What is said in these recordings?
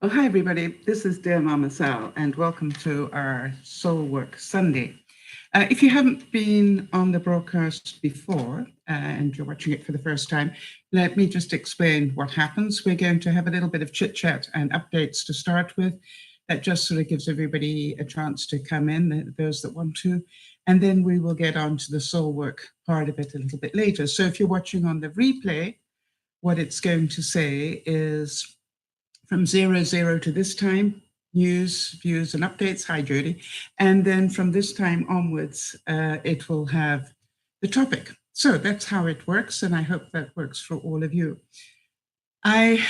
Oh, hi, everybody. This is DearMamaSal, and welcome to our Soul Work Sunday. If you haven't been on the broadcast before and you're watching it for the first time, let me just explain what happens. We're going to have a little bit of chit-chat and updates to start with. That just sort of gives everybody a chance to come in, those that want to, and then we will get on to the soul work part of it a little bit later. So if you're watching on the replay, what it's going to say is from 00 to this time, news, views, and updates. Hi, Jody. And then from this time onwards, it will have the topic. So that's how it works, and I hope that works for all of you. I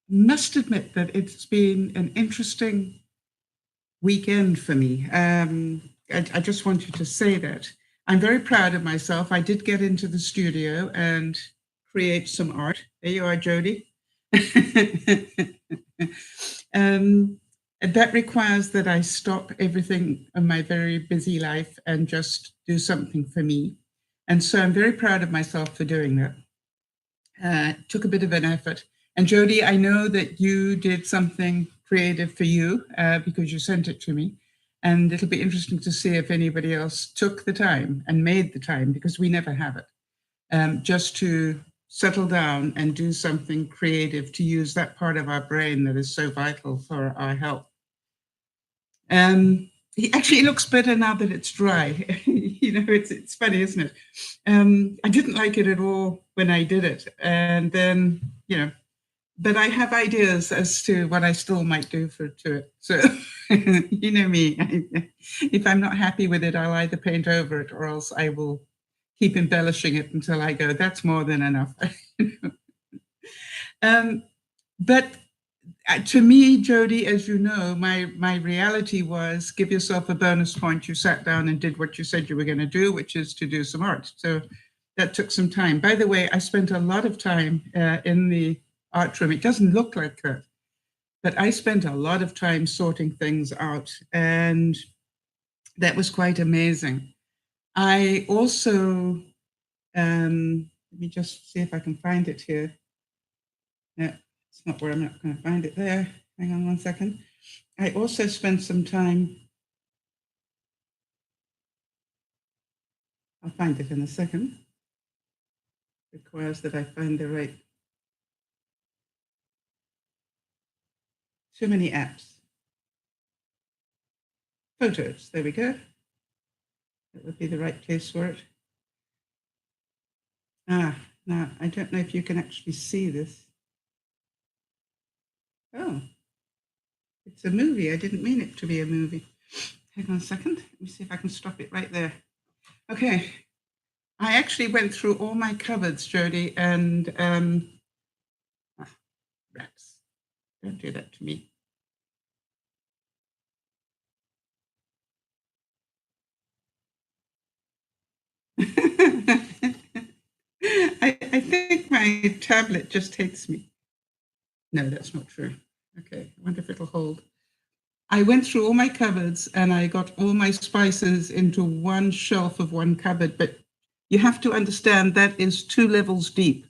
must admit that it's been an interesting weekend for me. I just wanted to say that. I'm very proud of myself. I did get into the studio and create some art. There you are, Jody. That requires that I stop everything in my very busy life and just do something for me. And so I'm very proud of myself for doing that. It took a bit of an effort. And Jody, I know that you did something creative for you because you sent it to me. And it'll be interesting to see if anybody else took the time and made the time, because we never have it, just to settle down and do something creative to use that part of our brain that is so vital for our health. He actually looks better now that it's dry. It's funny, isn't it? I didn't like it at all when I did it. And then, but I have ideas as to what I still might do to it. So, you know me, if I'm not happy with it, I'll either paint over it or else I will keep embellishing it until I go, that's more than enough. But to me, Jody, as you know, my reality was give yourself a bonus point. You sat down and did what you said you were going to do, which is to do some art. So that took some time. By the way, I spent a lot of time in the art room. It doesn't look like that, but I spent a lot of time sorting things out, and that was quite amazing. I also, let me just see if I can find it here. No, it's not where I'm not going to find it there. Hang on one second. I also spent some time, I'll find it in a second. It requires that I find the right, too many apps. Photos, there we go. That would be the right place for it. Now, I don't know if you can actually see this. Oh, it's a movie. I didn't mean it to be a movie. Hang on a second. Let me see if I can stop it right there. Okay. I actually went through all my cupboards, Jody, and rats. Don't do that to me. I think my tablet just hates me. No, that's not true. Okay, I wonder if it'll hold. I went through all my cupboards and I got all my spices into one shelf of one cupboard, but you have to understand that is 2 levels deep.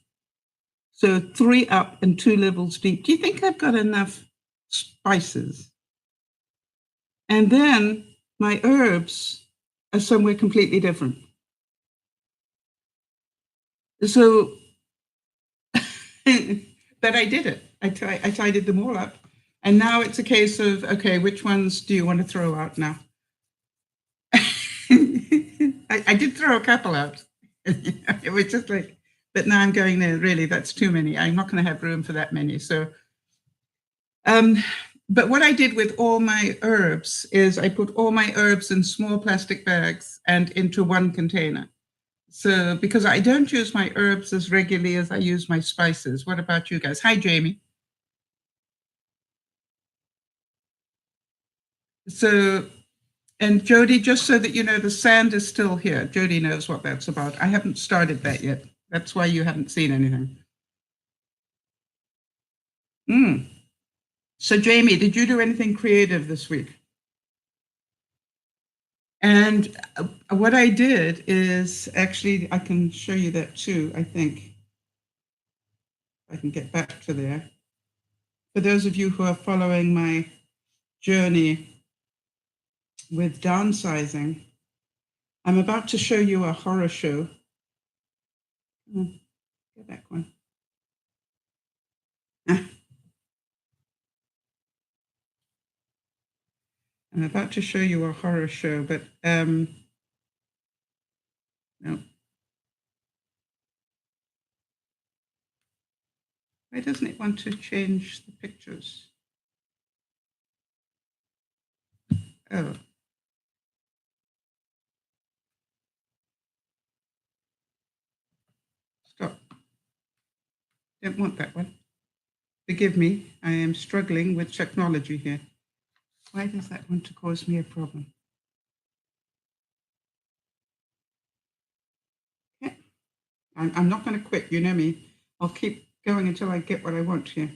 So 3 up and 2 levels deep. Do you think I've got enough spices? And then my herbs are somewhere completely different. So, but I did it. I tidied them all up. And now it's a case of, okay, which ones do you want to throw out now? I did throw a couple out. It was just like, but now I'm going there, really, that's too many. I'm not going to have room for that many. So, but what I did with all my herbs is I put all my herbs in small plastic bags and into one container. So, because I don't use my herbs as regularly as I use my spices. What about you guys? Hi, Jamie. So, and Jody, just so that you know, the sand is still here. Jody knows what that's about. I haven't started that yet. That's why you haven't seen anything. So, Jamie, did you do anything creative this week? And what I did is actually, I can show you that too, I think. I can get back to there. for those of you who are following my journey with downsizing, I'm about to show you a horror show. Get back one. I'm about to show you a horror show, but no. Why doesn't it want to change the pictures? Oh. Stop. Don't want that one. Forgive me, I am struggling with technology here. Why does that want to cause me a problem? Okay. I'm not going to quit, you know me. I'll keep going until I get what I want here.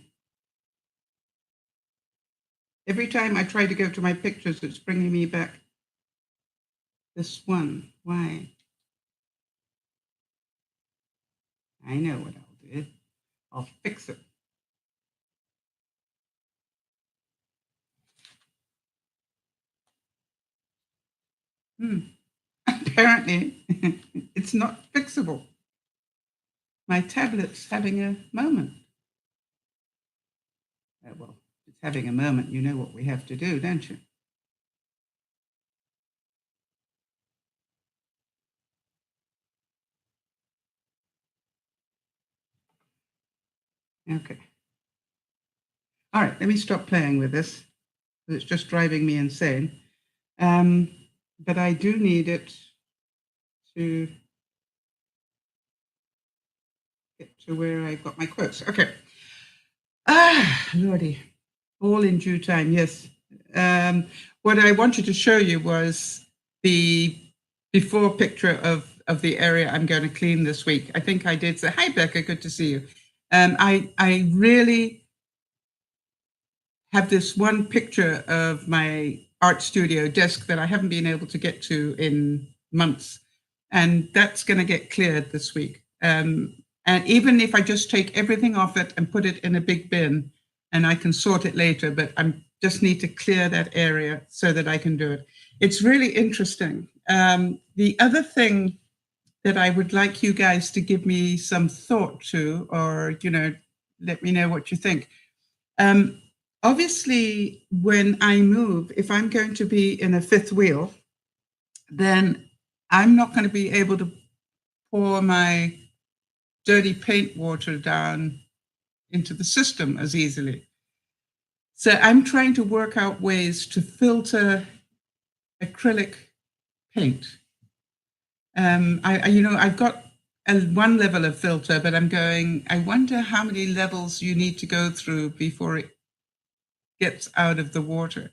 Every time I try to go to my pictures, it's bringing me back this one. Why? I know what I'll do. I'll fix it. Apparently, it's not fixable. My tablet's having a moment. Oh, well, if it's having a moment, you know what we have to do, don't you? Okay. All right, let me stop playing with this. It's just driving me insane. But I do need it to get to where I got my quotes. Okay. Lordy, all in due time, yes. What I wanted to show you was the before picture of the area I'm going to clean this week. I think I did say, hi, Becca, good to see you. I really have this one picture of my art studio desk that I haven't been able to get to in months. And that's going to get cleared this week. And even if I just take everything off it and put it in a big bin, and I can sort it later, but I just need to clear that area so that I can do it. It's really interesting. The other thing that I would like you guys to give me some thought to, or, let me know what you think. Obviously, when I move, if I'm going to be in a fifth wheel, then I'm not going to be able to pour my dirty paint water down into the system as easily. So I'm trying to work out ways to filter acrylic paint. I've got one level of filter, but I wonder how many levels you need to go through before it gets out of the water.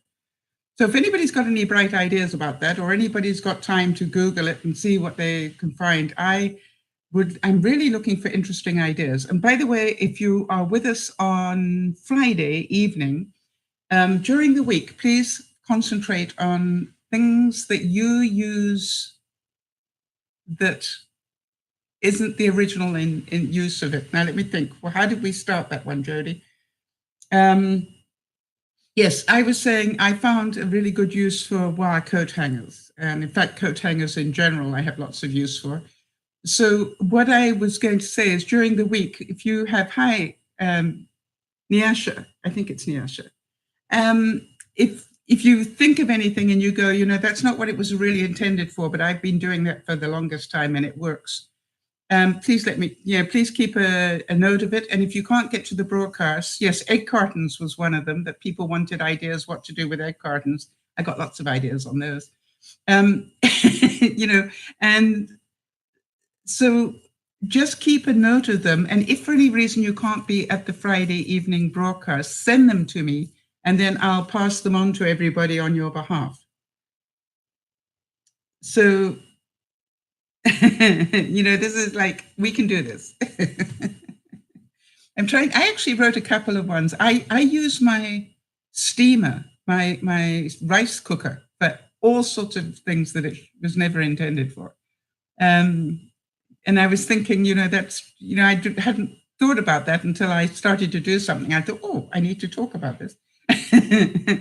So if anybody's got any bright ideas about that, or anybody's got time to Google it and see what they can find, I'm really looking for interesting ideas. And by the way, if you are with us on Friday evening, during the week, please concentrate on things that you use that isn't the original in use of it. Now, let me think. Well, how did we start that one, Jody? Yes, I was saying I found a really good use for wire coat hangers. And in fact, coat hangers in general, I have lots of use for. So what I was going to say is during the week, if you have, Nyasha, I think it's Nyasha. If you think of anything and you go, that's not what it was really intended for, but I've been doing that for the longest time and it works. Please please keep a note of it. And if you can't get to the broadcast, yes, egg cartons was one of them that people wanted ideas what to do with egg cartons. I got lots of ideas on those. And so just keep a note of them. And if for any reason you can't be at the Friday evening broadcast, send them to me and then I'll pass them on to everybody on your behalf. So this is like, we can do this. I actually wrote a couple of ones. I use my steamer, my rice cooker, for all sorts of things that it was never intended for. And I was thinking, I hadn't thought about that until I started to do something. I thought, oh, I need to talk about this.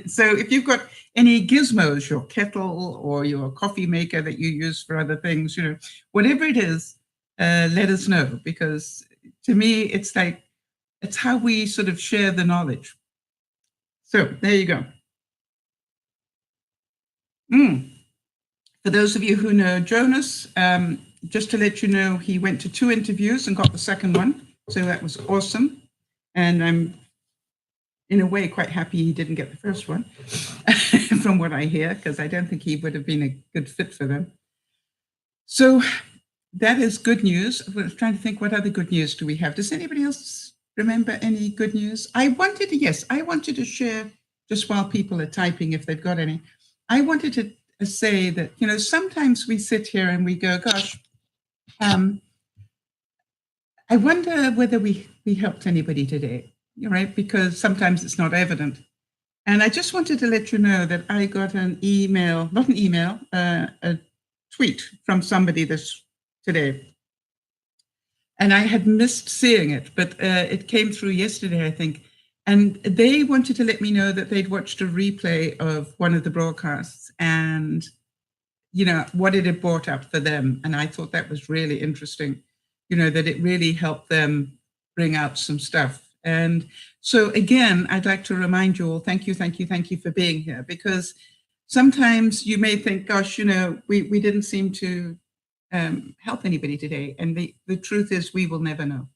So if you've got any gizmos, your kettle or your coffee maker that you use for other things, whatever it is, let us know, because to me, it's like, it's how we sort of share the knowledge. So there you go. For those of you who know Jonas, just to let you know, he went to 2 interviews and got the second one. So that was awesome. And I'm, in a way, quite happy he didn't get the first one, from what I hear, because I don't think he would have been a good fit for them. So that is good news. I was trying to think, what other good news do we have? Does anybody else remember any good news? I wanted to share, just while people are typing, if they've got any, I wanted to say that, sometimes we sit here and we go, gosh, I wonder whether we helped anybody today, right? Because sometimes it's not evident. And I just wanted to let you know that I got a tweet from somebody this today. And I had missed seeing it, but it came through yesterday, I think. And they wanted to let me know that they'd watched a replay of one of the broadcasts and, what it had brought up for them. And I thought that was really interesting, that it really helped them bring out some stuff. And so again, I'd like to remind you all, thank you for being here, because sometimes you may think, gosh, we didn't seem to help anybody today. And the truth is, we will never know,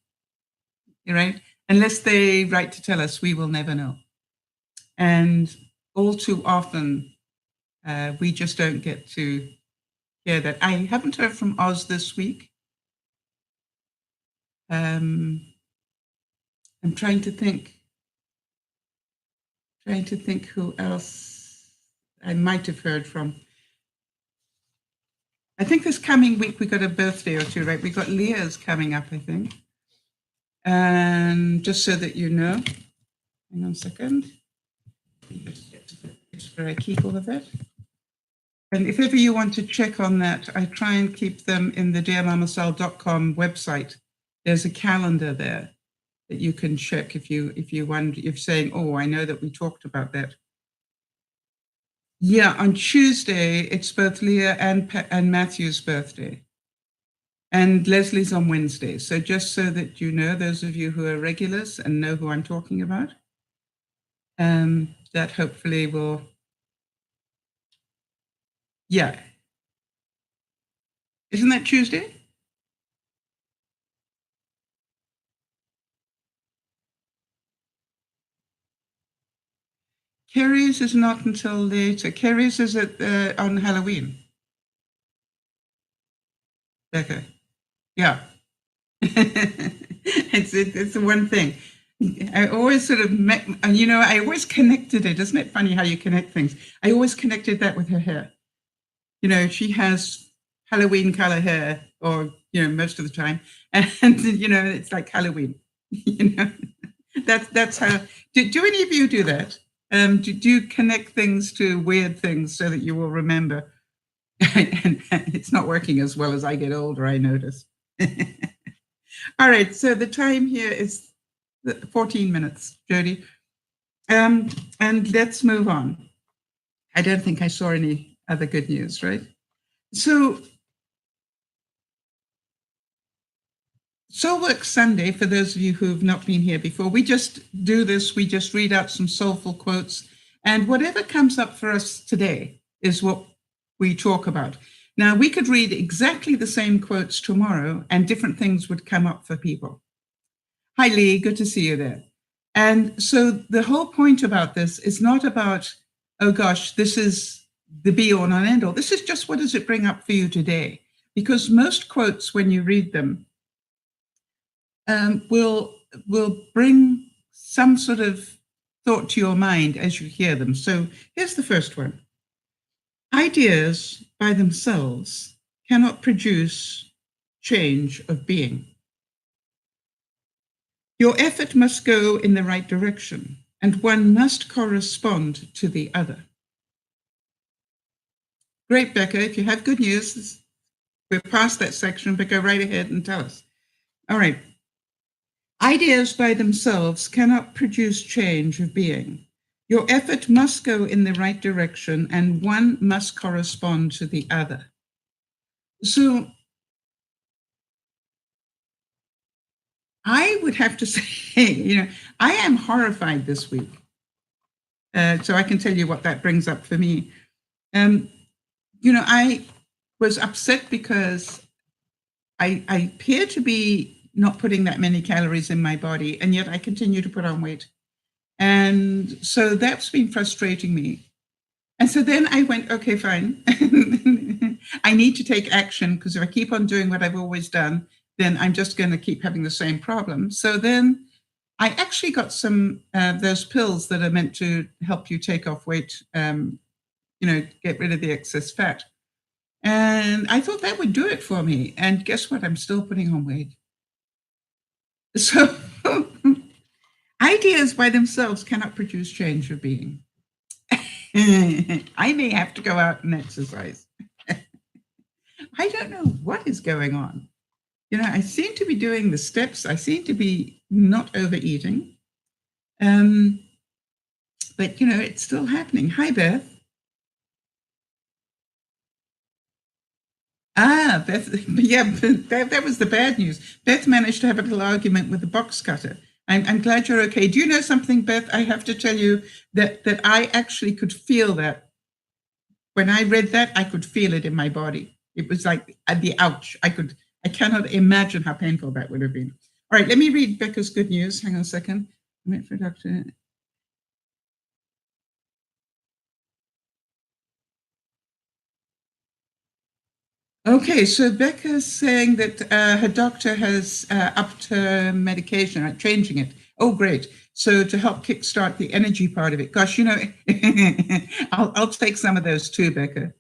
right? Unless they write to tell us, we will never know. And all too often, we just don't get to hear that. I haven't heard from Oz this week. I'm trying to think who else I might have heard from. I think this coming week we got a birthday or two, right? We got Leah's coming up, I think. And just so that you know, hang on a second. Where I keep all of that. And if ever you want to check on that, I try and keep them in the DearMamaSal.com website. There's a calendar there that you can check if you wonder, if saying, oh, I know that we talked about that. Yeah, on Tuesday, it's both Leah and Matthew's birthday. And Leslie's on Wednesday. So just so that you know, those of you who are regulars and know who I'm talking about, that hopefully will, yeah. Isn't that Tuesday? Kerry's is not until later. Kerry's is on Halloween. Okay. Yeah. it's the one thing. I always sort of I always connected it. Isn't it funny how you connect things? I always connected that with her hair. She has Halloween color hair, or, most of the time. And, it's like Halloween, that's how, do any of you do that? Do you connect things to weird things so that you will remember? And it's not working as well as I get older, I notice. All right, so the time here is 14 minutes, Jody. And let's move on. I don't think I saw any other good news, right? So Soulwork Sunday, for those of you who've not been here before, we just do this, we just read out some soulful quotes, and whatever comes up for us today is what we talk about. Now, we could read exactly the same quotes tomorrow and different things would come up for people. Hi, Lee, good to see you there. And so the whole point about this is not about, oh gosh, this is the be all and end all. This is just, what does it bring up for you today? Because most quotes, when you read them, will bring some sort of thought to your mind as you hear them. So here's the first one. Ideas by themselves cannot produce change of being. Your effort must go in the right direction, and one must correspond to the other. Great, Becca. If you have good news, we're past that section, but go right ahead and tell us. All right. Ideas by themselves cannot produce change of being. Your effort must go in the right direction, and one must correspond to the other. So I would have to say, I am horrified this week. So I can tell you what that brings up for me. I was upset because I appear to be not putting that many calories in my body, and yet I continue to put on weight. And so that's been frustrating me. And so then I went, okay, fine. I need to take action, because if I keep on doing what I've always done, then I'm just going to keep having the same problem. So then I actually got some those pills that are meant to help you take off weight, get rid of the excess fat. And I thought that would do it for me. And guess what? I'm still putting on weight. So ideas by themselves cannot produce change of being. I may have to go out and exercise. I don't know what is going on. I seem to be doing the steps. I seem to be not overeating. But, it's still happening. Hi, Beth. Beth, yeah, that was the bad news. Beth managed to have a little argument with the box cutter. I'm glad you're okay. Do you know something, Beth? I have to tell you that I actually could feel that. When I read that, I could feel it in my body. It was like the ouch. I cannot imagine how painful that would have been. All right, let me read Becca's good news. Hang on a second. Wait for Dr. Okay, so Becca's saying that her doctor has upped her medication, changing it. Oh, great. So to help kickstart the energy part of it. Gosh, I'll take some of those too, Becca.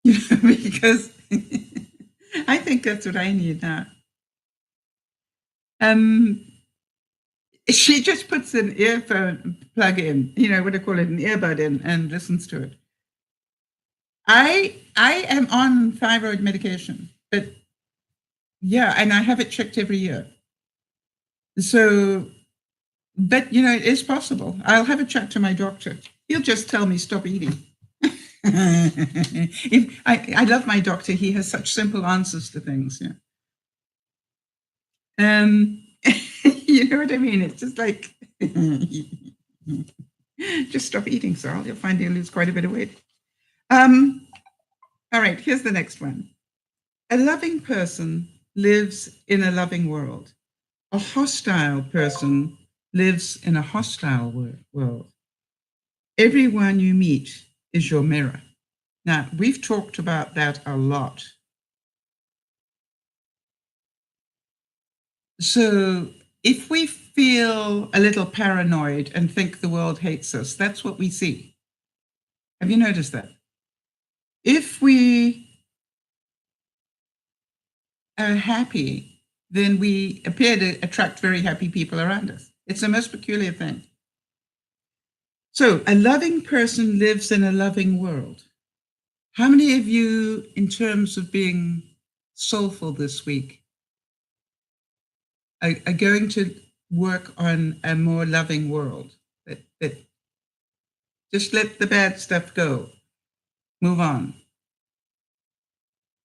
Because I think that's what I need now. She just puts an earphone plug in, what do you call it, an earbud in, and listens to it. I am on thyroid medication, but yeah, and I have it checked every year. So, but it is possible. I'll have a chat to my doctor. He'll just tell me stop eating. I love my doctor. He has such simple answers to things. Yeah. You know what I mean? It's just like, just stop eating, Sarah. You'll find you'll lose quite a bit of weight. All right, here's the next one. A loving person lives in a loving world. A hostile person lives in a hostile world. Everyone you meet is your mirror. Now, we've talked about that a lot. So if we feel a little paranoid and think the world hates us, that's what we see. Have you noticed that? If we are happy, then we appear to attract very happy people around us. It's the most peculiar thing. So a loving person lives in a loving world. How many of you, in terms of being soulful this week, are going to work on a more loving world? That just let the bad stuff go, move on,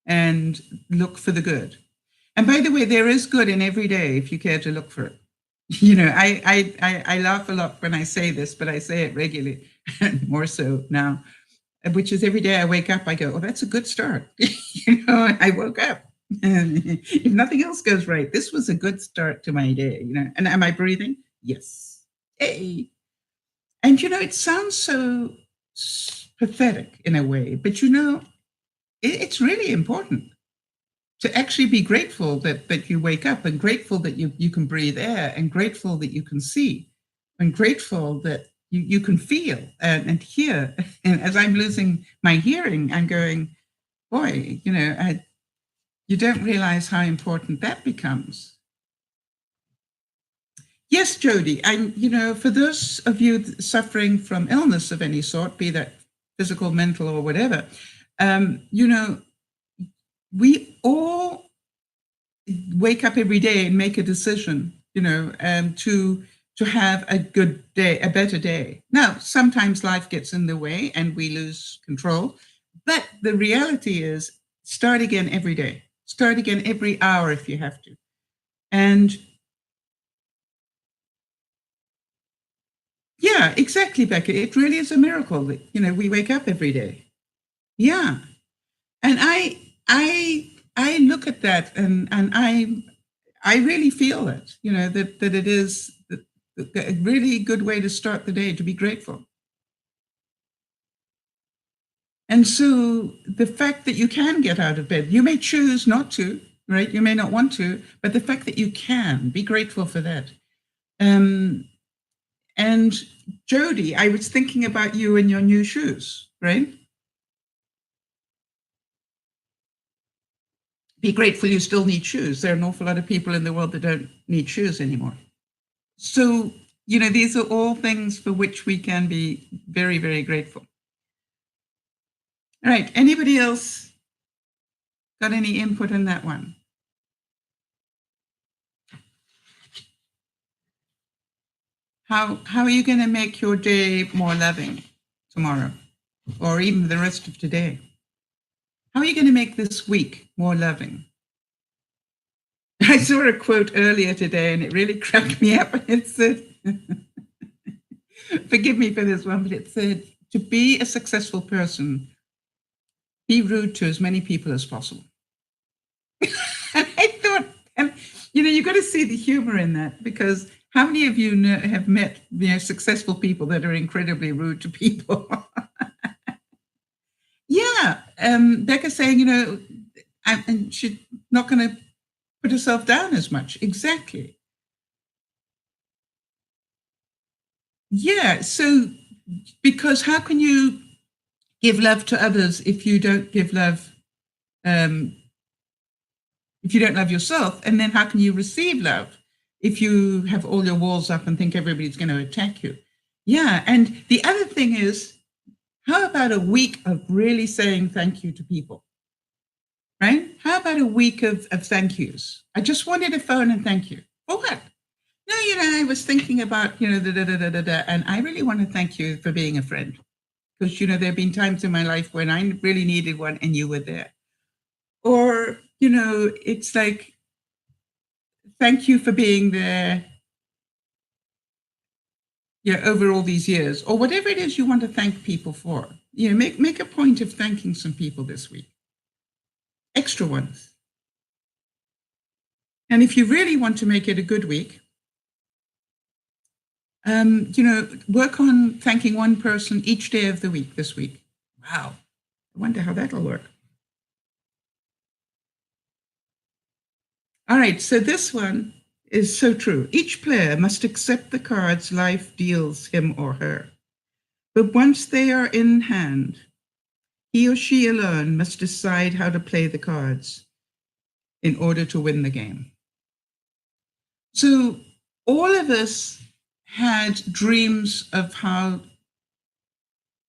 and look for the good. And by the way, there is good in every day if you care to look for it. I laugh a lot when I say this, but I say it regularly, more so now, which is every day I wake up, I go, oh, that's a good start. I woke up. If nothing else goes right, this was a good start to my day. And am I breathing? Yes. Hey. And it sounds so pathetic in a way, but it's really important to actually be grateful that you wake up, and grateful that you can breathe air, and grateful that you can see, and grateful that you can feel and hear. And as I'm losing my hearing, I'm going, boy, you don't realize how important that becomes. Yes, Jody, for those of you suffering from illness of any sort, be that physical, mental, or whatever, You know, we all wake up every day and make a decision, to have a good day, a better day. Now, sometimes life gets in the way and we lose control, but the reality is start again every day. Start again every hour if you have to. And yeah, exactly, Becca. It really is a miracle that, we wake up every day. Yeah. And I look at that and I really feel it, that it is a really good way to start the day, to be grateful. And so the fact that you can get out of bed, you may choose not to, right? You may not want to, but the fact that you can, be grateful for that. And Jody, I was thinking about you and your new shoes, right? Be grateful you still need shoes. There are an awful lot of people in the world that don't need shoes anymore. So, these are all things for which we can be very, very grateful. All right. Anybody else got any input in that one? How are you going to make your day more loving tomorrow, or even the rest of today? How are you going to make this week more loving? I saw a quote earlier today and it really cracked me up. It said, forgive me for this one, but it said, to be a successful person, be rude to as many people as possible. And I thought, and you've got to see the humor in that, because how many of you have met successful people that are incredibly rude to people? Yeah. Becca's saying, and she's not going to put herself down as much. Exactly. Yeah. So, because how can you give love to others if you don't give love, if you don't love yourself? And then how can you receive love if you have all your walls up and think everybody's going to attack you? Yeah. And the other thing is, how about a week of really saying thank you to people? Right? How about a week of thank yous? I just wanted a phone and thank you. For what? No, I was thinking about, and I really want to thank you for being a friend. Because, there have been times in my life when I really needed one and you were there. Or, it's like, thank you for being there, over all these years, or whatever it is you want to thank people for. Make a point of thanking some people this week. Extra ones. And if you really want to make it a good week, work on thanking one person each day of the week this week. Wow. I wonder how that'll work. All right. So this one is so true. Each player must accept the cards life deals him or her. But once they are in hand, he or she alone must decide how to play the cards in order to win the game. So all of us had dreams of how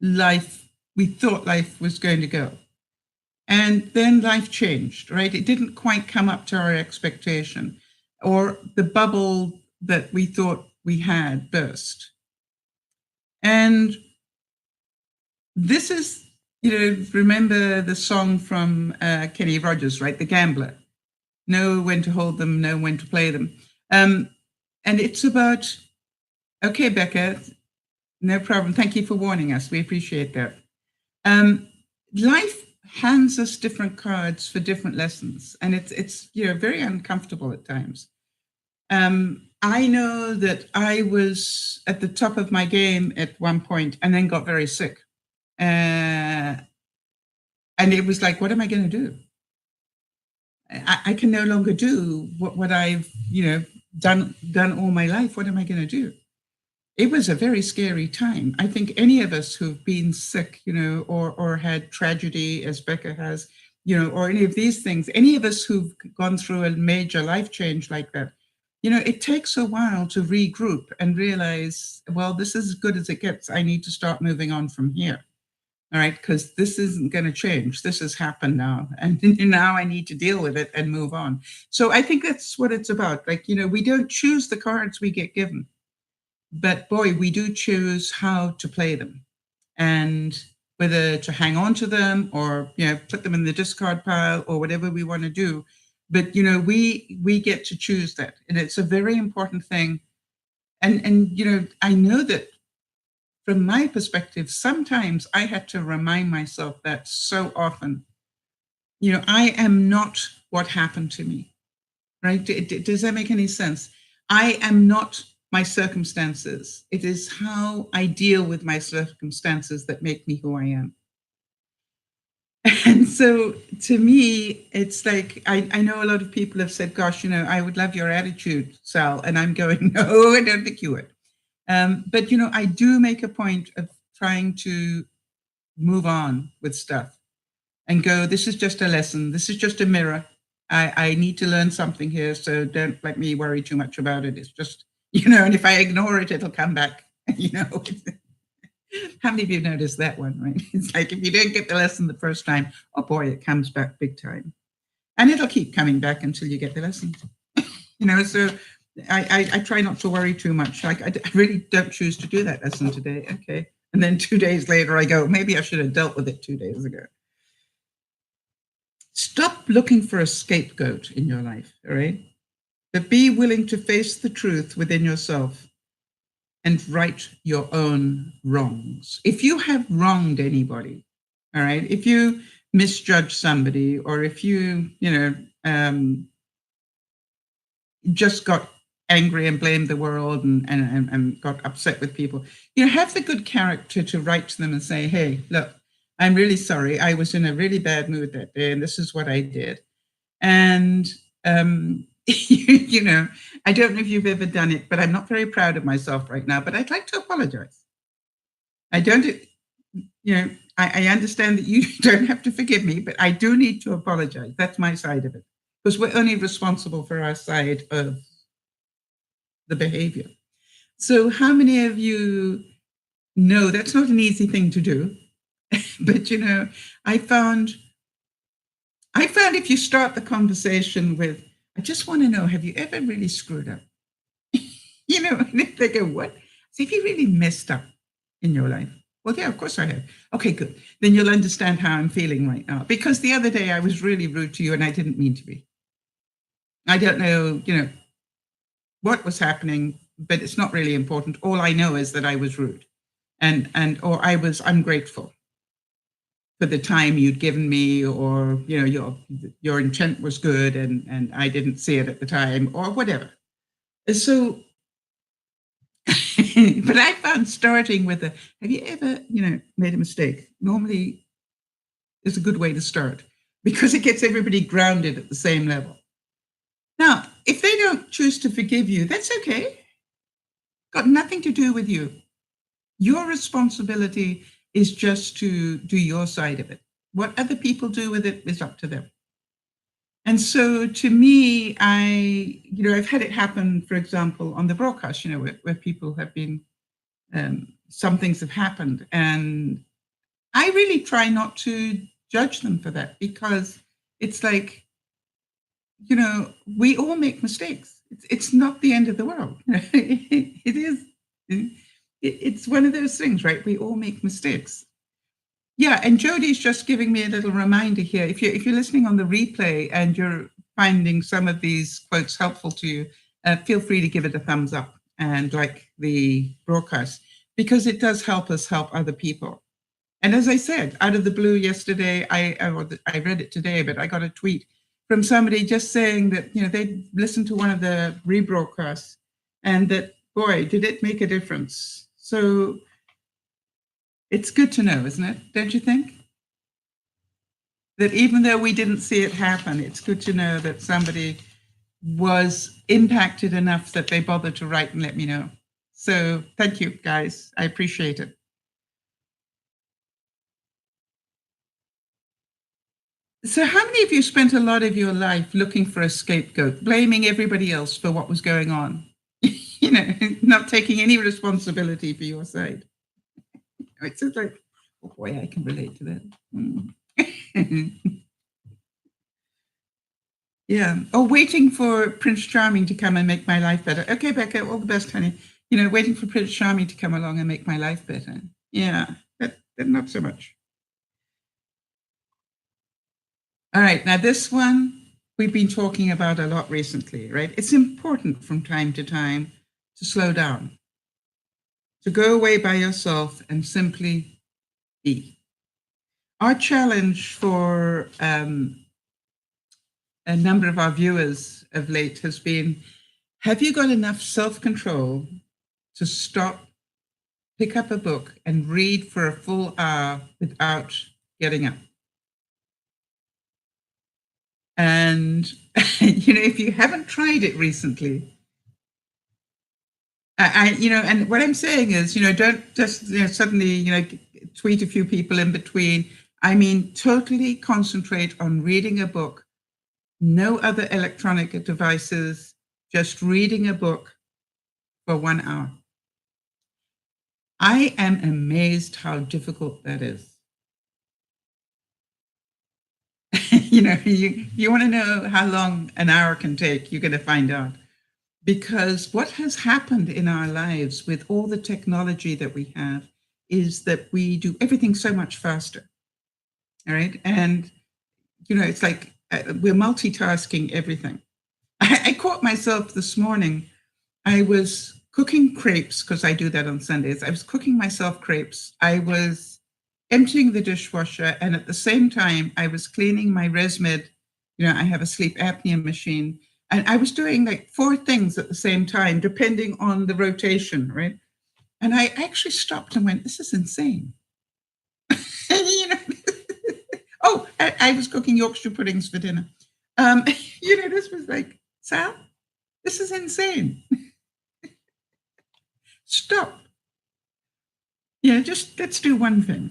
we thought life was going to go. And then life changed, right? It didn't quite come up to our expectation, or the bubble that we thought we had burst. And this is, remember the song from Kenny Rogers, right? The Gambler. Know when to hold them, know when to play them. And it's about, okay, Becca, no problem. Thank you for warning us. We appreciate that. Life hands us different cards for different lessons, and it's very uncomfortable at times. I know that I was at the top of my game at one point and then got very sick. And it was like, what am I going to do? I can no longer do what I've, done all my life. What am I going to do? It was a very scary time. I think any of us who've been sick, or had tragedy, as Becca has, or any of these things, any of us who've gone through a major life change like that, it takes a while to regroup and realize, well, this is as good as it gets. I need to start moving on from here. all right, because this isn't going to change. This has happened now, and now I need to deal with it and move on. So I think that's what it's about. Like, we don't choose the cards we get given, but boy, we do choose how to play them, and whether to hang on to them or put them in the discard pile or whatever we want to do. But we get to choose that, and it's a very important thing. And I know that from my perspective, sometimes I had to remind myself that so often. I am not what happened to me, right? Does that make any sense? I am not my circumstances. It is how I deal with my circumstances that make me who I am. And so to me, it's like, I know a lot of people have said, gosh, I would love your attitude, Sal. And I'm going, no, I don't think you would. But, I do make a point of trying to move on with stuff and go, this is just a lesson. This is just a mirror. I need to learn something here. So don't let me worry too much about it. It's just, and if I ignore it, it'll come back, How many of you noticed that one, right? It's like, if you don't get the lesson the first time, oh boy, it comes back big time. And it'll keep coming back until you get the lesson. So I try not to worry too much. I really don't choose to do that lesson today. Okay. And then 2 days later, I go, maybe I should have dealt with it 2 days ago. Stop looking for a scapegoat in your life, all right? But be willing to face the truth within yourself and right your own wrongs. If you have wronged anybody, all right, if you misjudge somebody, or if you, just got angry and blamed the world and got upset with people, have the good character to write to them and say, hey, look, I'm really sorry. I was in a really bad mood that day, and this is what I did. And, I don't know if you've ever done it, but I'm not very proud of myself right now, but I'd like to apologize. I don't, I understand that you don't have to forgive me, but I do need to apologize. That's my side of it, because we're only responsible for our side of the behavior. So how many of you know that's not an easy thing to do? But, I found if you start the conversation with, I just want to know, have you ever really screwed up? And if they go, what? So if you really messed up in your life? Well, yeah, of course I have. Okay, good. Then you'll understand how I'm feeling right now. Because the other day I was really rude to you and I didn't mean to be. I don't know, what was happening, but it's not really important. All I know is that I was rude or I was ungrateful for the time you'd given me, or your intent was good and I didn't see it at the time, or whatever. So, but I found starting with have you ever made a mistake? Normally, is a good way to start, because it gets everybody grounded at the same level. Now, if they don't choose to forgive you, that's okay. Got nothing to do with you. Your responsibility is just to do your side of it. What other people do with it is up to them. And so to me, I've had it happen, for example, on the broadcast, where people have been, some things have happened. And I really try not to judge them for that, because it's like, we all make mistakes. It's not the end of the world. It is. It's one of those things, right? We all make mistakes. Yeah, and Jodie's just giving me a little reminder here. If you're listening on the replay and you're finding some of these quotes helpful to you, feel free to give it a thumbs up and like the broadcast, because it does help us help other people. And as I said, out of the blue yesterday, I read it today, but I got a tweet from somebody just saying that they listened to one of the rebroadcasts, and that, boy, did it make a difference. So it's good to know, isn't it? Don't you think? That even though we didn't see it happen, it's good to know that somebody was impacted enough that they bothered to write and let me know. So thank you, guys. I appreciate it. So how many of you spent a lot of your life looking for a scapegoat, blaming everybody else for what was going on? Not taking any responsibility for your side. It's just like, Oh boy, I can relate to that. Mm. Yeah. Oh, waiting for Prince Charming to come and make my life better. Okay, Becca, all the best, honey. Waiting for Prince Charming to come along and make my life better. Yeah, that not so much. All right, now this one we've been talking about a lot recently, right? It's important from time to time to slow down, to go away by yourself and simply be. Our challenge for a number of our viewers of late has been, have you got enough self-control to stop, pick up a book and read for a full hour without getting up? And, if you haven't tried it recently, and what I'm saying is, don't just suddenly, tweet a few people in between. I mean, totally concentrate on reading a book, no other electronic devices, just reading a book for 1 hour. I am amazed how difficult that is. You want to know how long an hour can take, you're going to find out. Because what has happened in our lives with all the technology that we have is that we do everything so much faster. All right. And, it's like we're multitasking everything. I caught myself this morning. I was cooking crepes because I do that on Sundays. I was cooking myself crepes. I was emptying the dishwasher. And at the same time, I was cleaning my ResMed. I have a sleep apnea machine. And I was doing like 4 things at the same time, depending on the rotation, right? And I actually stopped and went, this is insane. Oh, I was cooking Yorkshire puddings for dinner. This was like, Sal, this is insane. Stop. Just let's do one thing.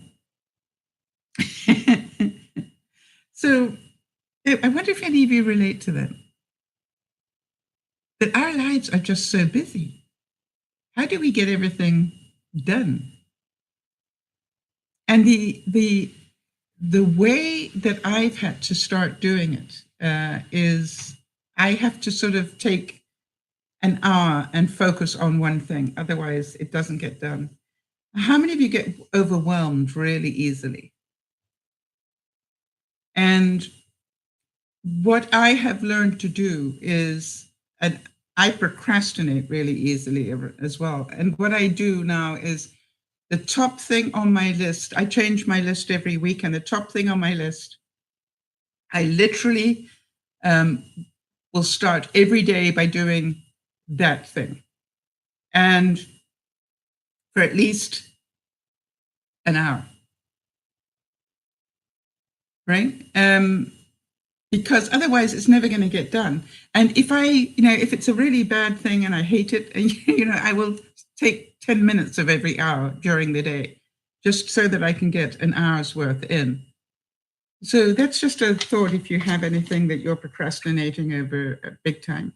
So I wonder if any of you relate to that. That our lives are just so busy. How do we get everything done? And the way that I've had to start doing it is I have to sort of take an hour and focus on one thing. Otherwise, it doesn't get done. How many of you get overwhelmed really easily? And what I have learned to do is, and I procrastinate really easily as well. And what I do now is the top thing on my list, I change my list every week, and the top thing on my list, I literally will start every day by doing that thing. And for at least an hour. Right? Because otherwise it's never going to get done. And if if it's a really bad thing and I hate it, I will take 10 minutes of every hour during the day, just so that I can get an hour's worth in. So that's just a thought if you have anything that you're procrastinating over big time.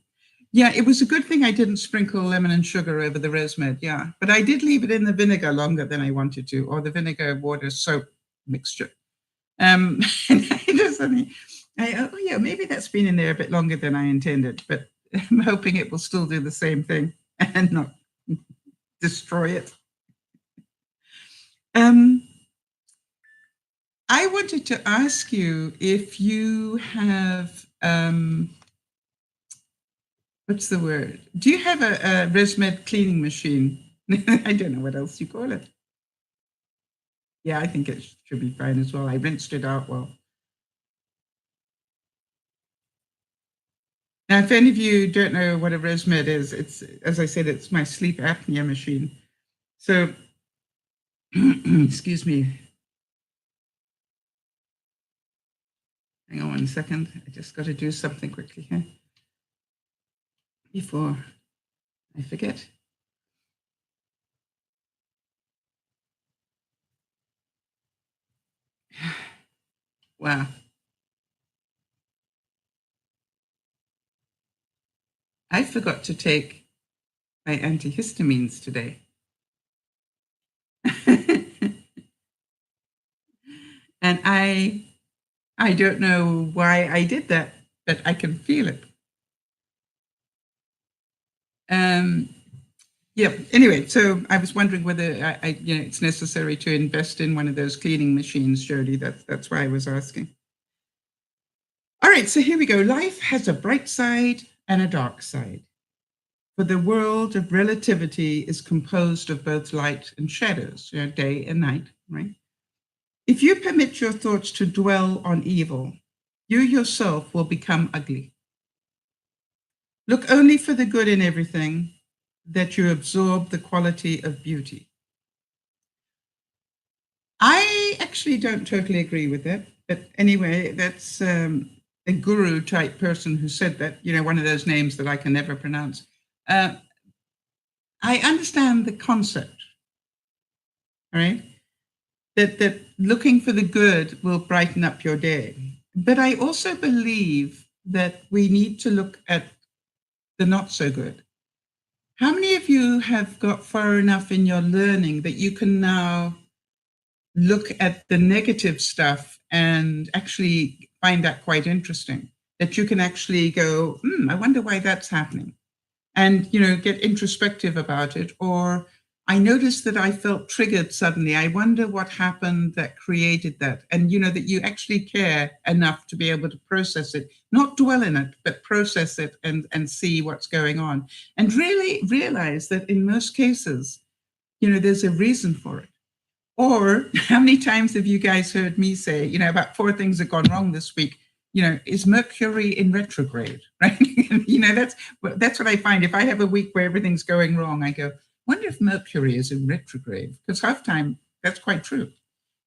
Yeah, it was a good thing I didn't sprinkle lemon and sugar over the ResMed, yeah. But I did leave it in the vinegar longer than I wanted to, or the vinegar water soap mixture. And I just suddenly, maybe that's been in there a bit longer than I intended, but I'm hoping it will still do the same thing and not destroy it. I wanted to ask you if you have, what's the word? Do you have a ResMed cleaning machine? I don't know what else you call it. Yeah, I think it should be fine as well. I rinsed it out well. Now, if any of you don't know what a ResMed is, it's, as I said, it's my sleep apnea machine. So, excuse me. Hang on 1 second. I just got to do something quickly here before I forget. Wow. I forgot to take my antihistamines today. And I don't know why I did that, but I can feel it. Yeah. Anyway, so I was wondering whether it's necessary to invest in one of those cleaning machines, Jody. That's why I was asking. All right, so here we go. Life has a bright side and a dark side. For the world of relativity is composed of both light and shadows, day and night, right? If you permit your thoughts to dwell on evil, you yourself will become ugly. Look only for the good in everything, that you absorb the quality of beauty. I actually don't totally agree with that. But anyway, that's a guru type person who said that, one of those names that I can never pronounce. I understand the concept, right? That looking for the good will brighten up your day. But I also believe that we need to look at the not so good. How many of you have got far enough in your learning that you can now look at the negative stuff and actually find that quite interesting? That you can actually go, I wonder why that's happening. And, get introspective about it. Or I noticed that I felt triggered suddenly. I wonder what happened that created that. And, that you actually care enough to be able to process it, not dwell in it, but process it and see what's going on. And really realize that in most cases, there's a reason for it. Or how many times have you guys heard me say, about 4 things that gone wrong this week? Is Mercury in retrograde, right? That's what I find. If I have a week where everything's going wrong, I go, wonder if Mercury is in retrograde, because half time that's quite true.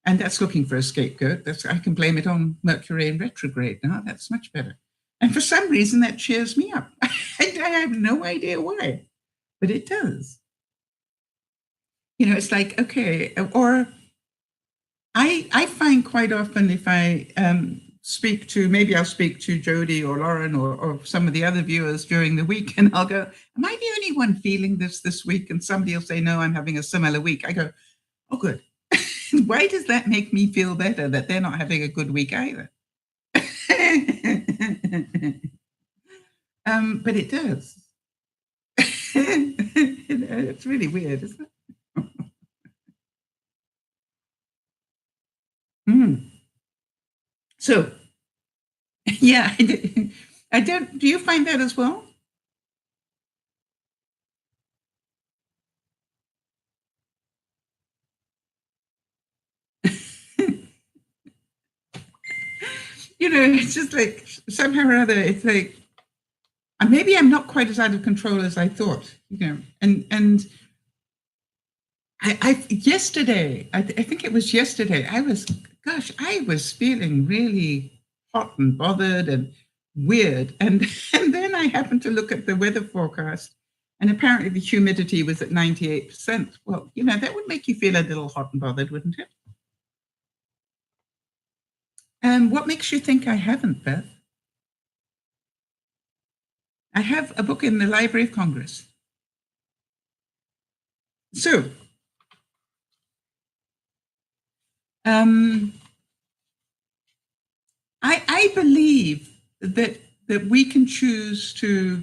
And that's looking for a scapegoat. I can blame it on Mercury in retrograde. No, that's much better. And for some reason that cheers me up. I have no idea why, but it does. It's like, okay, or I find quite often if I maybe I'll speak to Jody or Lauren or some of the other viewers during the week, and I'll go, am I the only one feeling this week? And somebody will say, no, I'm having a similar week. I go, oh, good. Why does that make me feel better that they're not having a good week either? But it does. It's really weird, isn't it? So, yeah, I don't. Do you find that as well? It's just like somehow or other, it's like maybe I'm not quite as out of control as I thought. And I yesterday, I think it was yesterday, I was feeling really hot and bothered and weird. And then I happened to look at the weather forecast, and apparently the humidity was at 98%. Well, that would make you feel a little hot and bothered, wouldn't it? What makes you think I haven't, Beth? I have a book in the Library of Congress. So, I believe that we can choose to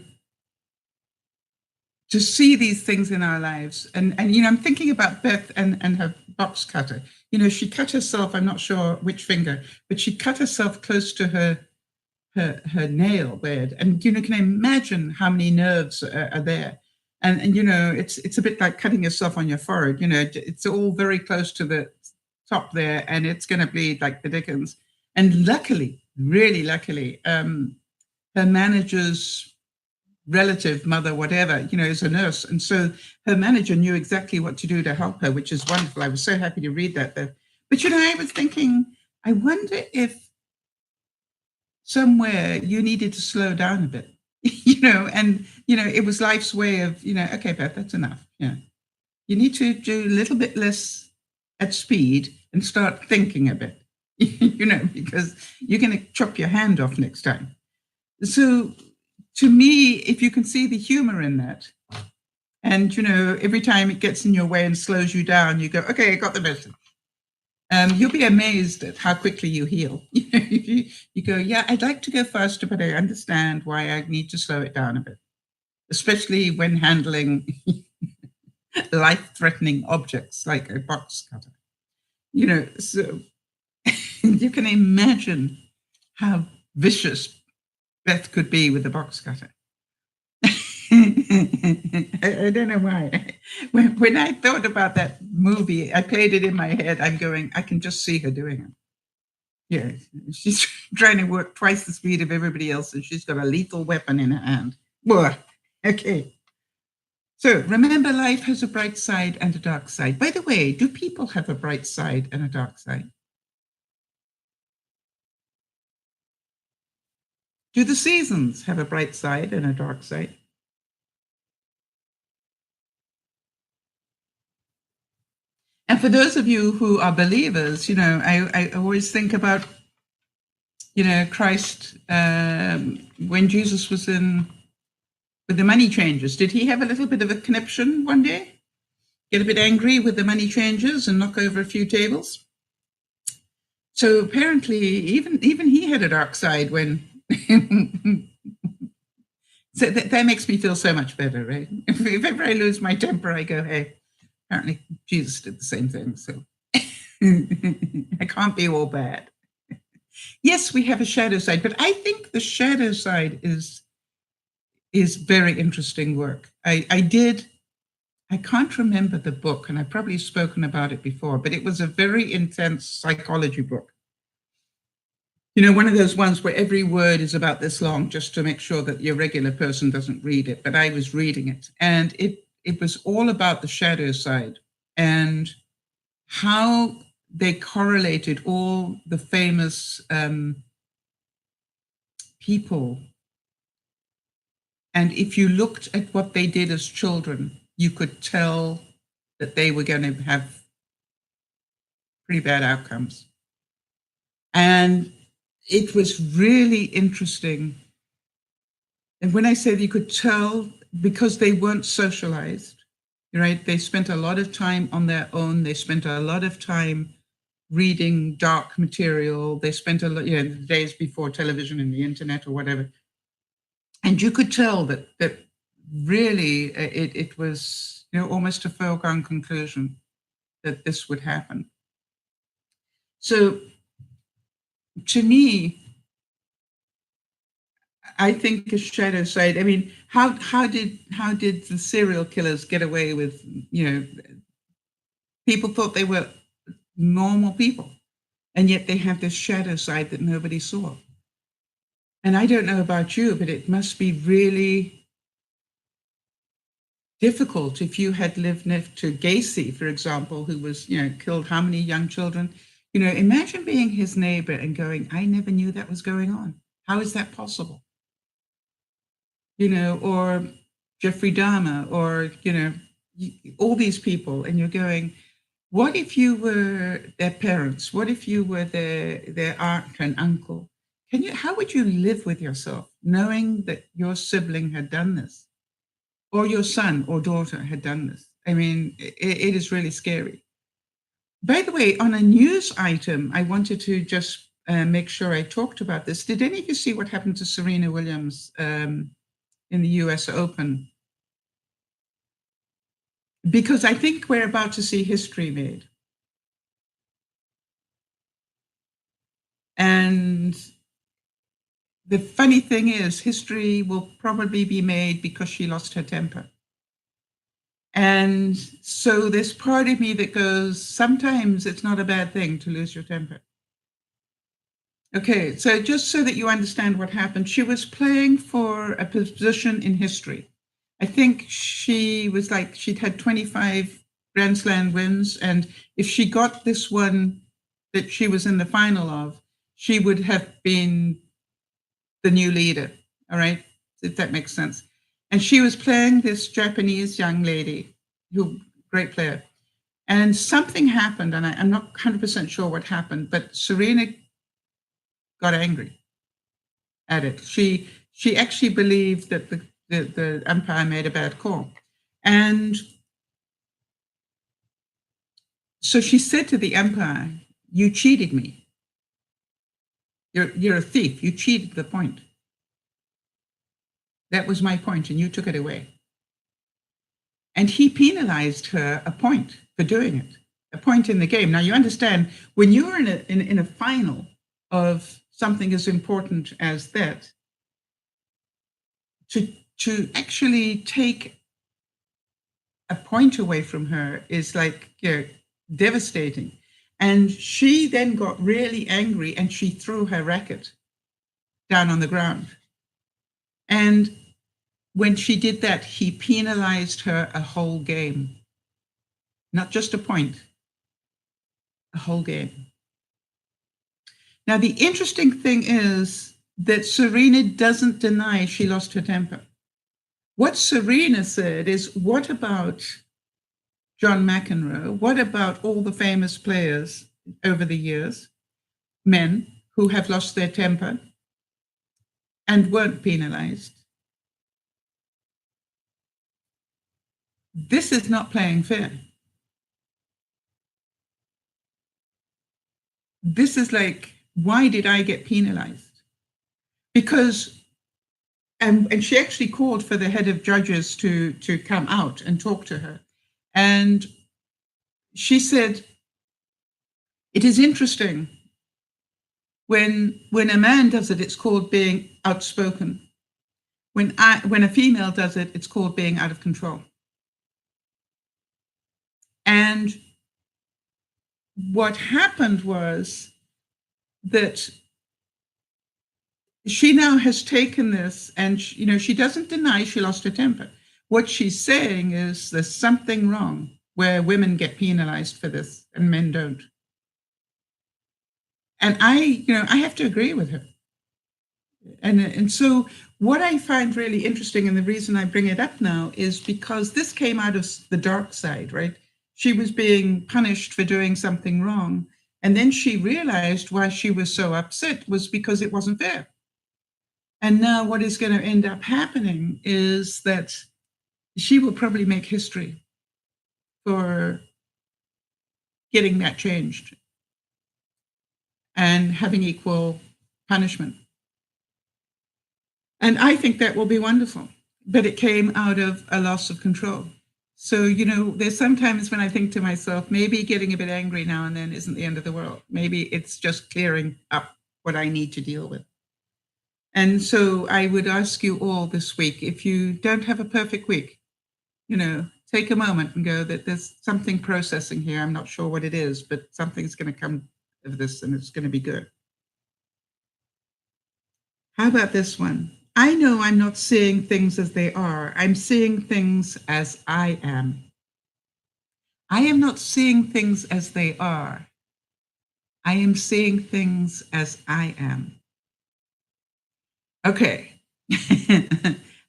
see these things in our lives. And I'm thinking about Beth and her box cutter. She cut herself, I'm not sure which finger, but she cut herself close to her nail bed. And, can imagine how many nerves are there. And it's a bit like cutting yourself on your forehead. It's all very close to the top there, and it's going to bleed like the dickens. And luckily, really luckily, her manager's relative, mother, whatever, is a nurse. And so her manager knew exactly what to do to help her, which is wonderful. I was so happy to read that. But, I was thinking, I wonder if somewhere you needed to slow down a bit, and, it was life's way of, okay, Beth, that's enough. Yeah. You need to do a little bit less at speed and start thinking a bit, because you're going to chop your hand off next time. So to me, if you can see the humor in that, and, every time it gets in your way and slows you down, you go, okay, I got the message. You'll be amazed at how quickly you heal. You go, yeah, I'd like to go faster, but I understand why I need to slow it down a bit, especially when handling life-threatening objects like a box cutter. So you can imagine how vicious Beth could be with a box cutter. I don't know why. When I thought about that movie, I played it in my head. I'm going, I can just see her doing it. Yeah, she's trying to work twice the speed of everybody else, and she's got a lethal weapon in her hand. Well, okay. So remember, life has a bright side and a dark side. By the way, do people have a bright side and a dark side? Do the seasons have a bright side and a dark side? And for those of you who are believers, I always think about, Christ, when Jesus was in with the money changers. Did he have a little bit of a conniption one day? Get a bit angry with the money changers and knock over a few tables? So apparently, even he had a dark side when. So that makes me feel so much better, right? If ever I lose my temper, I go, hey, apparently Jesus did the same thing, so I can't be all bad. Yes, we have a shadow side, but I think the shadow side is very interesting work. I can't remember the book, and I've probably spoken about it before, but it was a very intense psychology book. One of those ones where every word is about this long just to make sure that your regular person doesn't read it. But I was reading it, and it was all about the shadow side and how they correlated all the famous people. And if you looked at what they did as children, you could tell that they were going to have pretty bad outcomes. And it was really interesting. And when I said you could tell, because they weren't socialized, right? They spent a lot of time on their own. They spent a lot of time reading dark material. They spent a lot, the days before television and the internet or whatever. And you could tell that really it was, almost a foregone conclusion that this would happen. So to me, I think a shadow side. I mean, how did the serial killers get away with, people thought they were normal people, and yet they have this shadow side that nobody saw. And I don't know about you, but it must be really difficult if you had lived next to Gacy, for example, who was, killed how many young children? Imagine being his neighbor and going, I never knew that was going on. How is that possible? Or Jeffrey Dahmer, or, all these people, and you're going, what if you were their parents? What if you were their aunt and uncle? How would you live with yourself knowing that your sibling had done this, or your son or daughter had done this? I mean, it is really scary. By the way, on a news item, I wanted to just make sure I talked about this. Did any of you see what happened to Serena Williams in the US Open? Because I think we're about to see history made. And the funny thing is, history will probably be made because she lost her temper. And so there's part of me that goes, sometimes it's not a bad thing to lose your temper. Okay, so just so that you understand what happened, she was playing for a position in history. I think she'd had 25 Grand Slam wins. And if she got this one that she was in the final of, she would have been the new leader. All right, if that makes sense. And she was playing this Japanese young lady, great player. And something happened, and I'm not 100% sure what happened, but Serena got angry at it. She actually believed that the umpire made a bad call. And so she said to the umpire, you cheated me. You're a thief. You cheated the point. That was my point, and you took it away. And he penalized her a point for doing it, a point in the game. Now, you understand, when you're in a final of something as important as that, to actually take a point away from her is like, devastating. And she then got really angry and she threw her racket down on the ground. And when she did that, he penalized her a whole game, not just a point, a whole game. Now, the interesting thing is that Serena doesn't deny she lost her temper. What Serena said is, what about John McEnroe? What about all the famous players over the years, men who have lost their temper and weren't penalized? This is not playing fair. This is like, why did I get penalized? Because, and she actually called for the head of judges to come out and talk to her. And she said, it is interesting. When a man does it, it's called being outspoken. When a female does it, it's called being out of control. And what happened was that she now has taken this, and she doesn't deny she lost her temper. What she's saying is there's something wrong where women get penalized for this and men don't. And I have to agree with her. And so what I find really interesting, and the reason I bring it up now, is because this came out of the dark side, right? She was being punished for doing something wrong. And then she realized why she was so upset was because it wasn't fair. And now what is going to end up happening is that she will probably make history for getting that changed and having equal punishment. And I think that will be wonderful, but it came out of a loss of control. So, there's sometimes when I think to myself, maybe getting a bit angry now and then isn't the end of the world. Maybe it's just clearing up what I need to deal with. And so I would ask you all this week, if you don't have a perfect week, take a moment and go that there's something processing here. I'm not sure what it is, but something's going to come of this and it's going to be good. How about this one? I know I'm not seeing things as they are. I'm seeing things as I am. I am not seeing things as they are. I am seeing things as I am. Okay.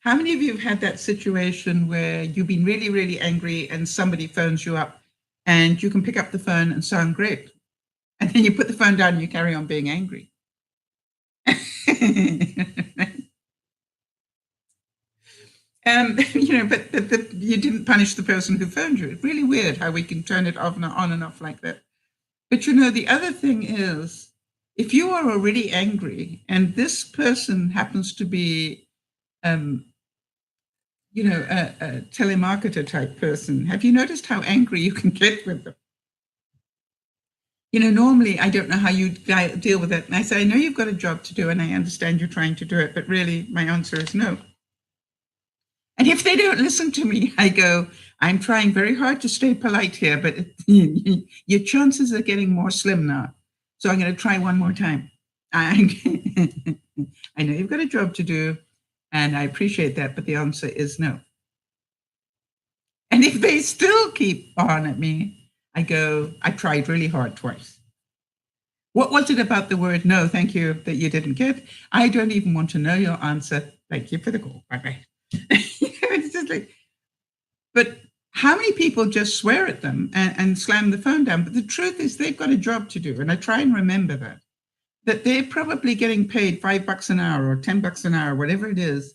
How many of you have had that situation where you've been really, really angry and somebody phones you up and you can pick up the phone and sound great? And then you put the phone down and you carry on being angry. But you didn't punish the person who phoned you. It's really weird how we can turn it on and off like that. But the other thing is, if you are already angry and this person happens to be, a telemarketer type person, have you noticed how angry you can get with them? Normally I don't know how you deal with it. And I say, I know you've got a job to do and I understand you're trying to do it, but really my answer is no. And if they don't listen to me, I go, I'm trying very hard to stay polite here, but your chances are getting more slim now. So I'm going to try one more time. I know you've got a job to do and I appreciate that, but the answer is no. And if they still keep on at me, I go, I tried really hard twice. What was it about the word no, thank you, that you didn't get? I don't even want to know your answer. Thank you for the call. Bye-bye. It's just like, but how many people just swear at them and slam the phone down? But the truth is they've got a job to do. And I try and remember that they're probably getting paid $5 an hour or $10 an hour, whatever it is,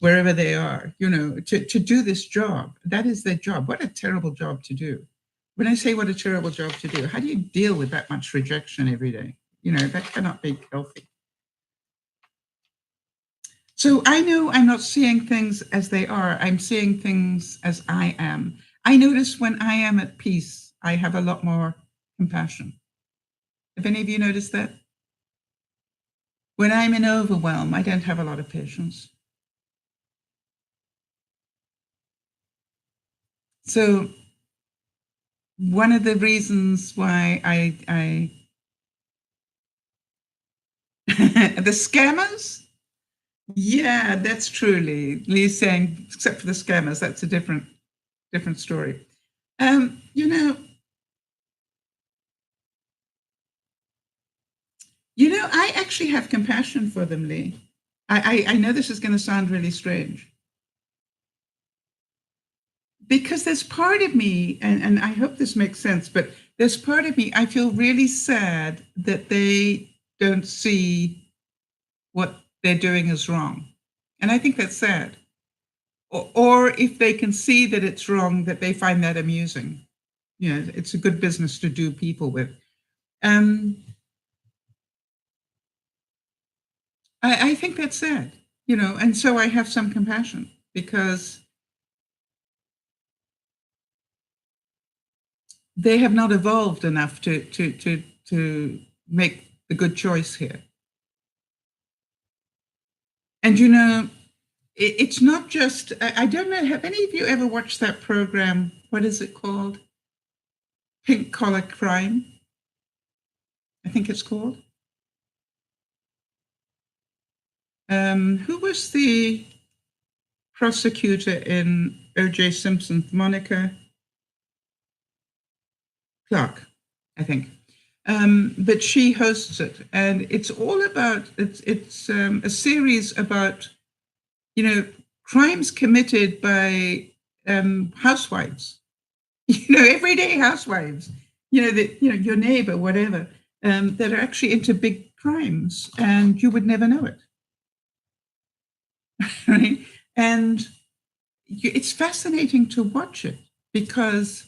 wherever they are, to do this job. That is their job. What a terrible job to do. when I say what a terrible job to do, how do you deal with that much rejection every day? You know, that cannot be healthy. So I know I'm not seeing things as they are. I'm seeing things as I am. I notice when I am at peace, I have a lot more compassion. Have any of you noticed that? When I'm in overwhelm, I don't have a lot of patience. So one of the reasons why I the scammers, yeah, that's truly Lee's saying, except for the scammers, that's a different story. I actually have compassion for them, Lee. I know this is going to sound really strange, because there's part of me, and I hope this makes sense, but there's part of me, I feel really sad that they don't see what they're doing is wrong. And I think that's sad. Or if they can see that it's wrong, that they find that amusing. You know, it's a good business to do people with. I think that's sad, you know, and so I have some compassion, because they have not evolved enough to make the good choice here. And you know, it's not just, I don't know, have any of you ever watched that program? What is it called? Pink Collar Crime, I think it's called. Who was the prosecutor in O.J. Simpson? Monica Clark, I think. But she hosts it, and it's all about, it's a series about, you know, crimes committed by housewives, you know, everyday housewives, you know, that, you know, your neighbor, whatever, that are actually into big crimes, and you would never know it. Right? And it's fascinating to watch it, because,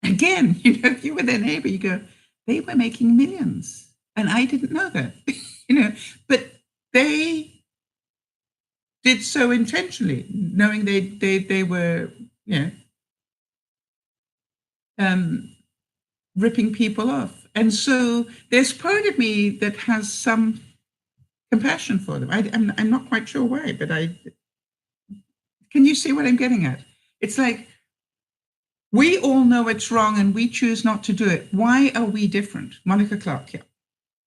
again, you know, if you were their neighbor, you go, they were making millions, and I didn't know that, you know, but they did so intentionally, knowing they were, you know, ripping people off. And so there's part of me that has some compassion for them. I'm not quite sure why, but can you see what I'm getting at? It's like, we all know it's wrong and we choose not to do it. Why are we different? Monica Clark, yeah.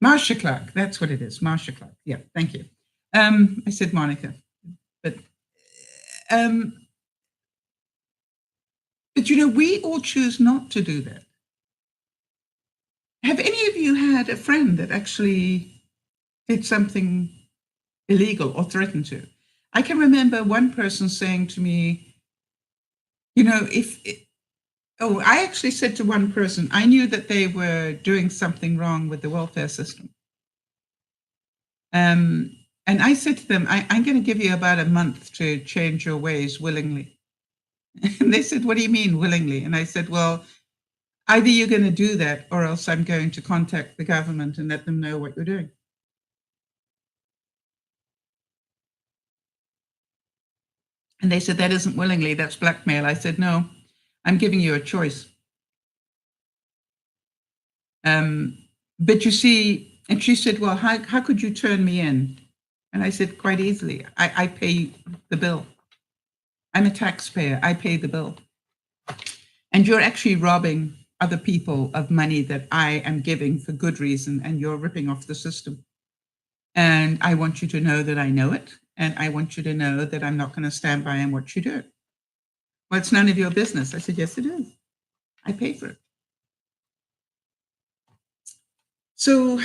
Marsha Clark, that's what it is. Marsha Clark, yeah, thank you. I said Monica, but you know, we all choose not to do that. Have any of you had a friend that actually did something illegal or threatened to? I can remember one person saying to me, you know, I actually said to one person, I knew that they were doing something wrong with the welfare system. And I said to them, I'm going to give you about a month to change your ways willingly. And they said, what do you mean willingly? And I said, well, either you're going to do that, or else I'm going to contact the government and let them know what you're doing. And they said, that isn't willingly, that's blackmail. I said, no, I'm giving you a choice. But you see, and she said, well, how could you turn me in? And I said, quite easily, I pay the bill. I'm a taxpayer, I pay the bill. And you're actually robbing other people of money that I am giving for good reason, and you're ripping off the system. And I want you to know that I know it, and I want you to know that I'm not going to stand by and watch you do it. Well, it's none of your business. I said, yes, it is. I pay for it. So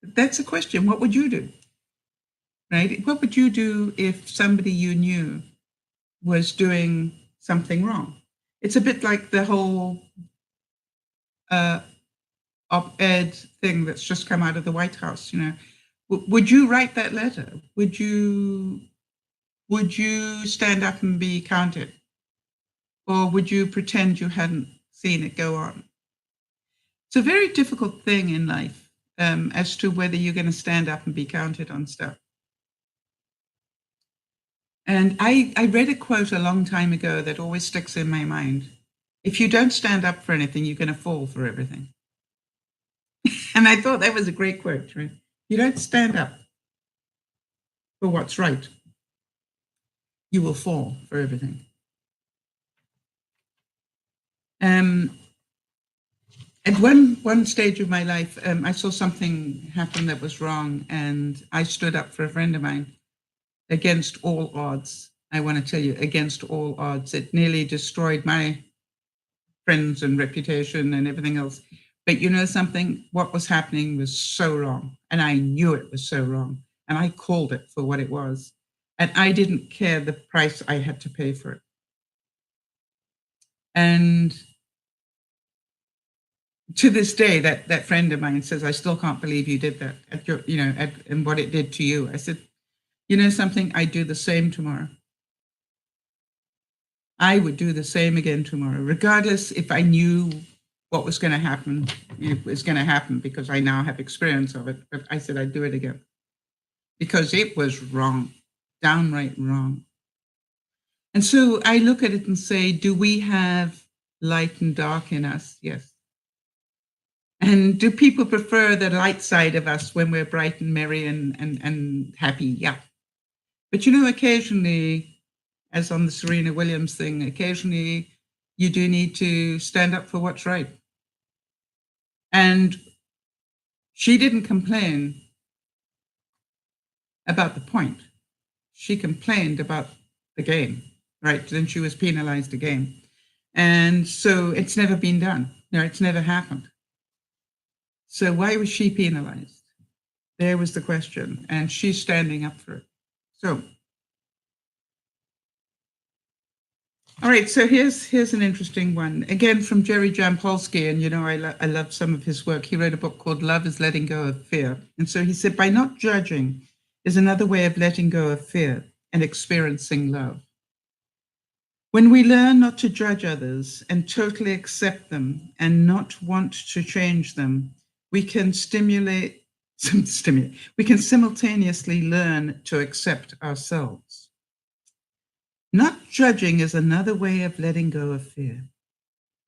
that's a question. What would you do? Right? What would you do if somebody you knew was doing something wrong? It's a bit like the whole op-ed thing that's just come out of the White House. You know, Would you write that letter? Would you stand up and be counted? Or would you pretend you hadn't seen it go on? It's a very difficult thing in life as to whether you're going to stand up and be counted on stuff. And I read a quote a long time ago that always sticks in my mind. If you don't stand up for anything, you're going to fall for everything. And I thought that was a great quote, right? You don't stand up for what's right, you will fall for everything. At one stage of my life, I saw something happen that was wrong, and I stood up for a friend of mine against all odds. I want to tell you, against all odds. It nearly destroyed my friends and reputation and everything else. But you know something? What was happening was so wrong, and I knew it was so wrong, and I called it for what it was. And I didn't care the price I had to pay for it. And to this day, that friend of mine says, I still can't believe you did that at your, and what it did to you. I said, you know something? I'd do the same tomorrow. I would do the same again tomorrow, regardless if I knew what was going to happen. It was going to happen because I now have experience of it. But I said I'd do it again because it was wrong, downright wrong. And so I look at it and say, do we have light and dark in us? Yes. And do people prefer the light side of us when we're bright and merry and happy? Yeah. But you know, occasionally, as on the Serena Williams thing, occasionally you do need to stand up for what's right. And she didn't complain about the point. She complained about the game, right? Then she was penalized again. And so it's never been done. No, it's never happened. So why was she penalized? There was the question. And she's standing up for it. So, all right, so here's an interesting one. Again, from Jerry Jampolsky, and you know, I love some of his work. He wrote a book called Love is Letting Go of Fear. And so he said, by not judging is another way of letting go of fear and experiencing love. When we learn not to judge others and totally accept them and not want to change them, we can we can simultaneously learn to accept ourselves. Not judging is another way of letting go of fear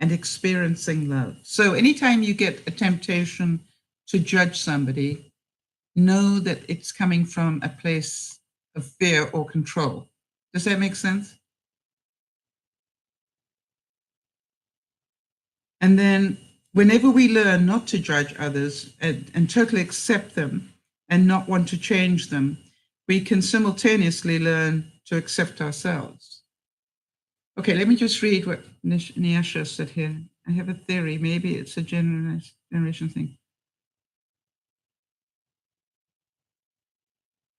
and experiencing love. So anytime you get a temptation to judge somebody, know that it's coming from a place of fear or control. Does that make sense? And then whenever we learn not to judge others and totally accept them and not want to change them, we can simultaneously learn to accept ourselves. Okay, let me just read what Nyasha said here. I have a theory. Maybe it's a generation thing.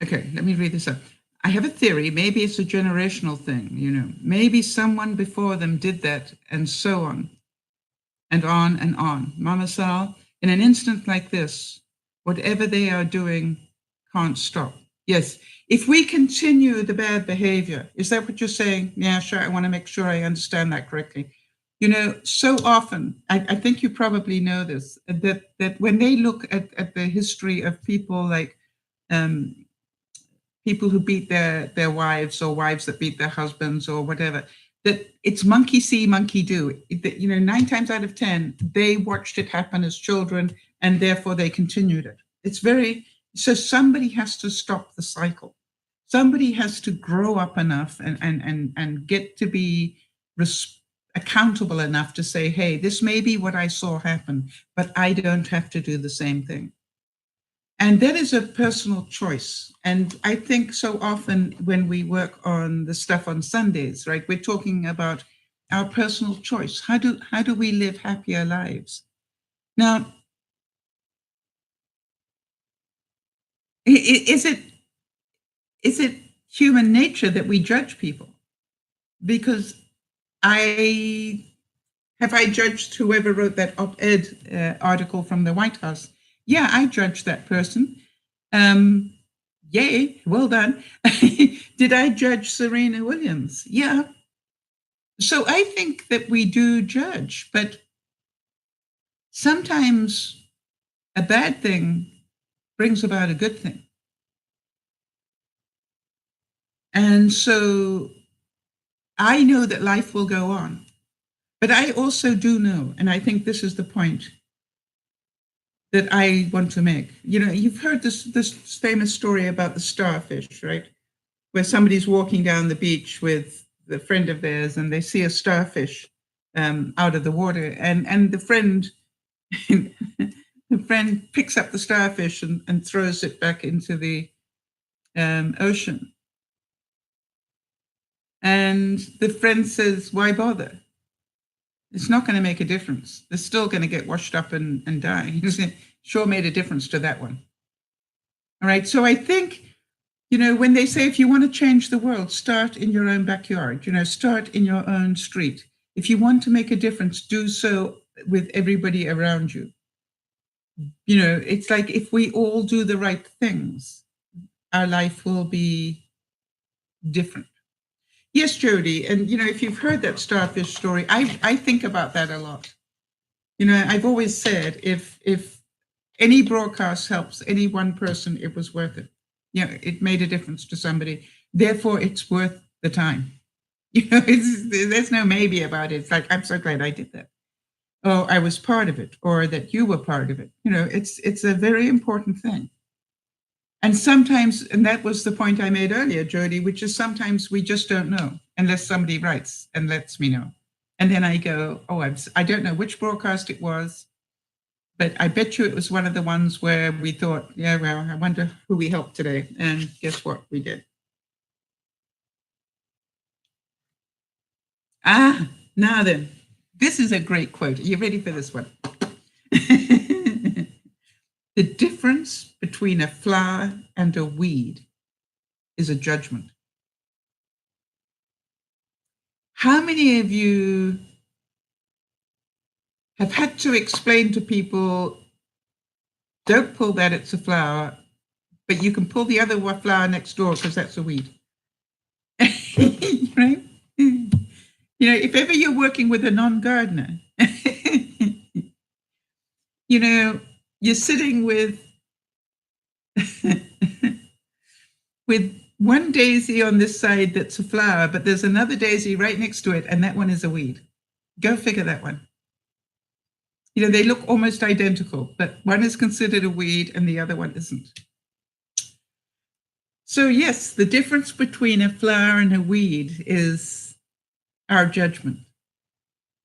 Okay, let me read this up. I have a theory. Maybe it's a generational thing, you know. Maybe someone before them did that, and so on, and on and on. Mama Sal, in an instant like this, whatever they are doing can't stop. Yes, if we continue the bad behavior, is that what you're saying? Yeah, sure. I want to make sure I understand that correctly. You know, so often, I think you probably know this, that when they look at the history of people like people who beat their wives or wives that beat their husbands or whatever, that it's monkey see, monkey do. That, you know, 9 times out of 10, they watched it happen as children and therefore they continued it. It's very, so somebody has to stop the cycle. Somebody has to grow up enough and get to be accountable enough to say, hey, this may be what I saw happen, but I don't have to do the same thing. And that is a personal choice. And I think so often when we work on the stuff on Sundays, right, we're talking about our personal choice. How do we live happier lives? Now, is it human nature that we judge people? Because I judged whoever wrote that op-ed article from the White House? Yeah, I judged that person. Yay, well done. Did I judge Serena Williams? Yeah. So I think that we do judge, but sometimes a bad thing brings about a good thing. And so I know that life will go on, but I also do know, and I think this is the point that I want to make. You know, you've heard this famous story about the starfish, right? Where somebody's walking down the beach with a friend of theirs and they see a starfish out of the water, and the friend the friend picks up the starfish and throws it back into the ocean. And the friend says, why bother? It's not going to make a difference. They're still going to get washed up and die. Sure made a difference to that one. All right. So I think, you know, when they say if you want to change the world, start in your own backyard, you know, start in your own street. If you want to make a difference, do so with everybody around you. You know, it's like if we all do the right things, our life will be different. Yes, Jody. And, you know, if you've heard that starfish story, I think about that a lot. You know, I've always said if any broadcast helps any one person, it was worth it. You know, it made a difference to somebody. Therefore, it's worth the time. You know, there's no maybe about it. It's like, I'm so glad I did that. Oh, I was part of it, or that you were part of it. You know, it's a very important thing. And sometimes, and that was the point I made earlier, Jody, which is sometimes we just don't know unless somebody writes and lets me know. And then I go, oh, I don't know which broadcast it was, but I bet you it was one of the ones where we thought, yeah, well, I wonder who we helped today. And guess what? We did. Now then, this is a great quote. Are you ready for this one? The difference between a flower and a weed is a judgment. How many of you have had to explain to people, don't pull that, it's a flower, but you can pull the other flower next door because that's a weed? Right? You know, if ever you're working with a non-gardener, you know, you're sitting with with one daisy on this side that's a flower, but there's another daisy right next to it, and that one is a weed. Go figure that one. You know, they look almost identical, but one is considered a weed and the other one isn't. So yes, the difference between a flower and a weed is our judgment.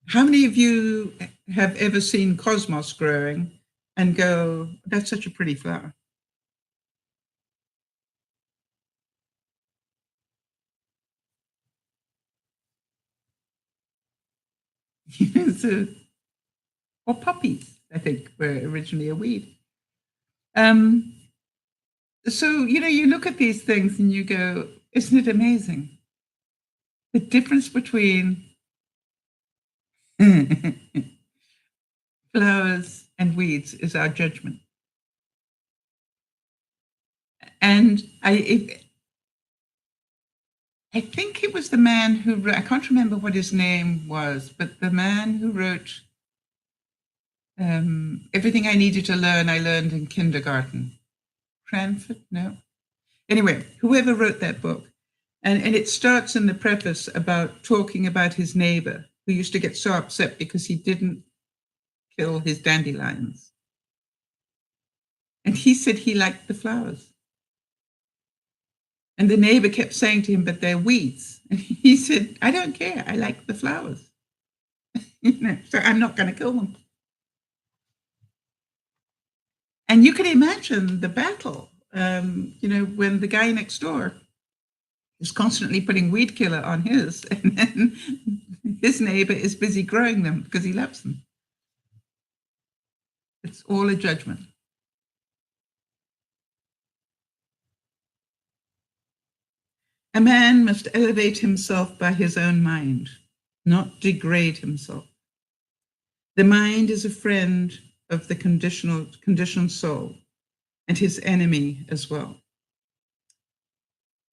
How many of you have ever seen cosmos growing and go, that's such a pretty flower? So, or poppies, I think, were originally a weed. So, you know, you look at these things and you go, isn't it amazing? The difference between flowers and weeds is our judgment. And I think it was the man who wrote, I can't remember what his name was, but the man who wrote Everything I Needed to Learn, I Learned in Kindergarten. Cranford? No. Anyway, whoever wrote that book. And it starts in the preface about talking about his neighbor who used to get so upset because he didn't kill his dandelions. And he said he liked the flowers. And the neighbor kept saying to him, but they're weeds. And he said, I don't care. I like the flowers. You know, so I'm not going to kill them. And you can imagine the battle, you know, when the guy next door is constantly putting weed killer on his, and then his neighbor is busy growing them because he loves them. It's all a judgment. A man must elevate himself by his own mind, not degrade himself. The mind is a friend of the conditioned soul, and his enemy as well.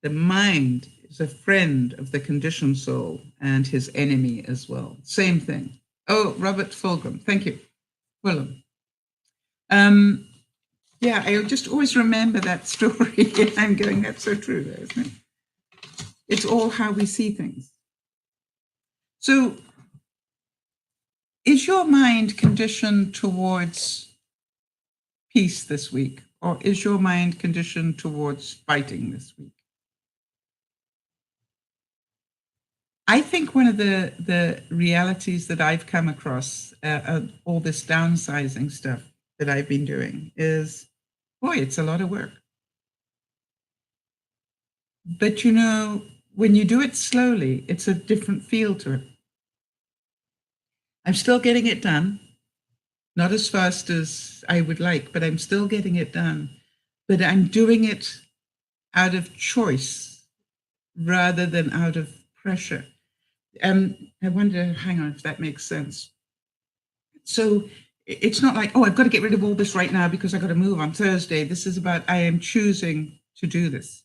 The mind is a friend of the conditioned soul and his enemy as well. Same thing. Oh, Robert Fulgham, thank you. Fulham. Yeah, I just always remember that story. I'm going, that's so true, though, isn't it? It's all how we see things. So, is your mind conditioned towards peace this week, or is your mind conditioned towards fighting this week? I think one of the realities that I've come across, all this downsizing stuff that I've been doing is, boy, it's a lot of work. But you know, when you do it slowly, it's a different feel to it. I'm still getting it done, not as fast as I would like, but I'm still getting it done. But I'm doing it out of choice rather than out of pressure. I wonder, hang on, if that makes sense. So it's not like, oh, I've got to get rid of all this right now because I've got to move on Thursday. This is about, I am choosing to do this.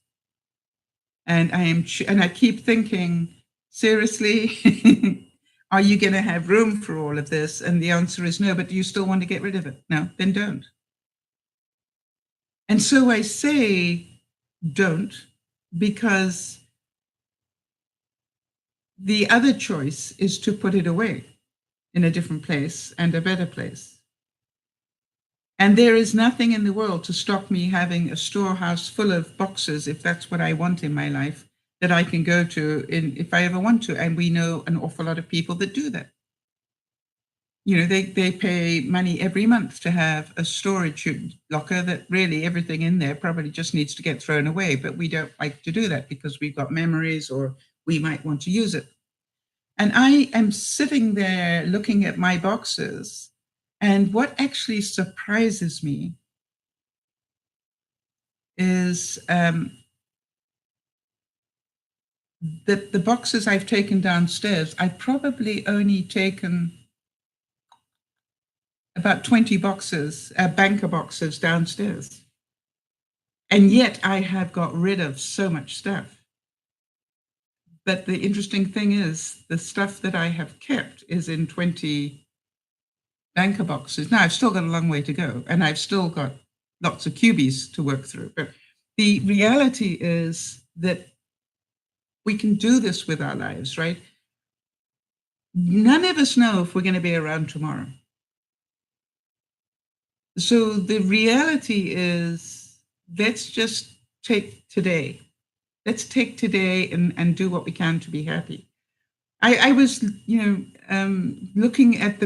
And I keep thinking, seriously, are you going to have room for all of this? And the answer is no, but do you still want to get rid of it? No, then don't. And so I say don't, because the other choice is to put it away in a different place and a better place. And there is nothing in the world to stop me having a storehouse full of boxes, if that's what I want in my life, that I can go to if I ever want to. And we know an awful lot of people that do that. You know, they pay money every month to have a storage locker that really everything in there probably just needs to get thrown away. But we don't like to do that because we've got memories or we might want to use it. And I am sitting there looking at my boxes. And what actually surprises me is that the boxes I've taken downstairs, I've probably only taken about 20 boxes, banker boxes downstairs. And yet I have got rid of so much stuff. But the interesting thing is the stuff that I have kept is in 20 banker boxes. Now, I've still got a long way to go, and I've still got lots of cubies to work through. But the reality is that we can do this with our lives, right? None of us know if we're going to be around tomorrow. So the reality is, let's just take today. Let's take today and do what we can to be happy. I was, looking at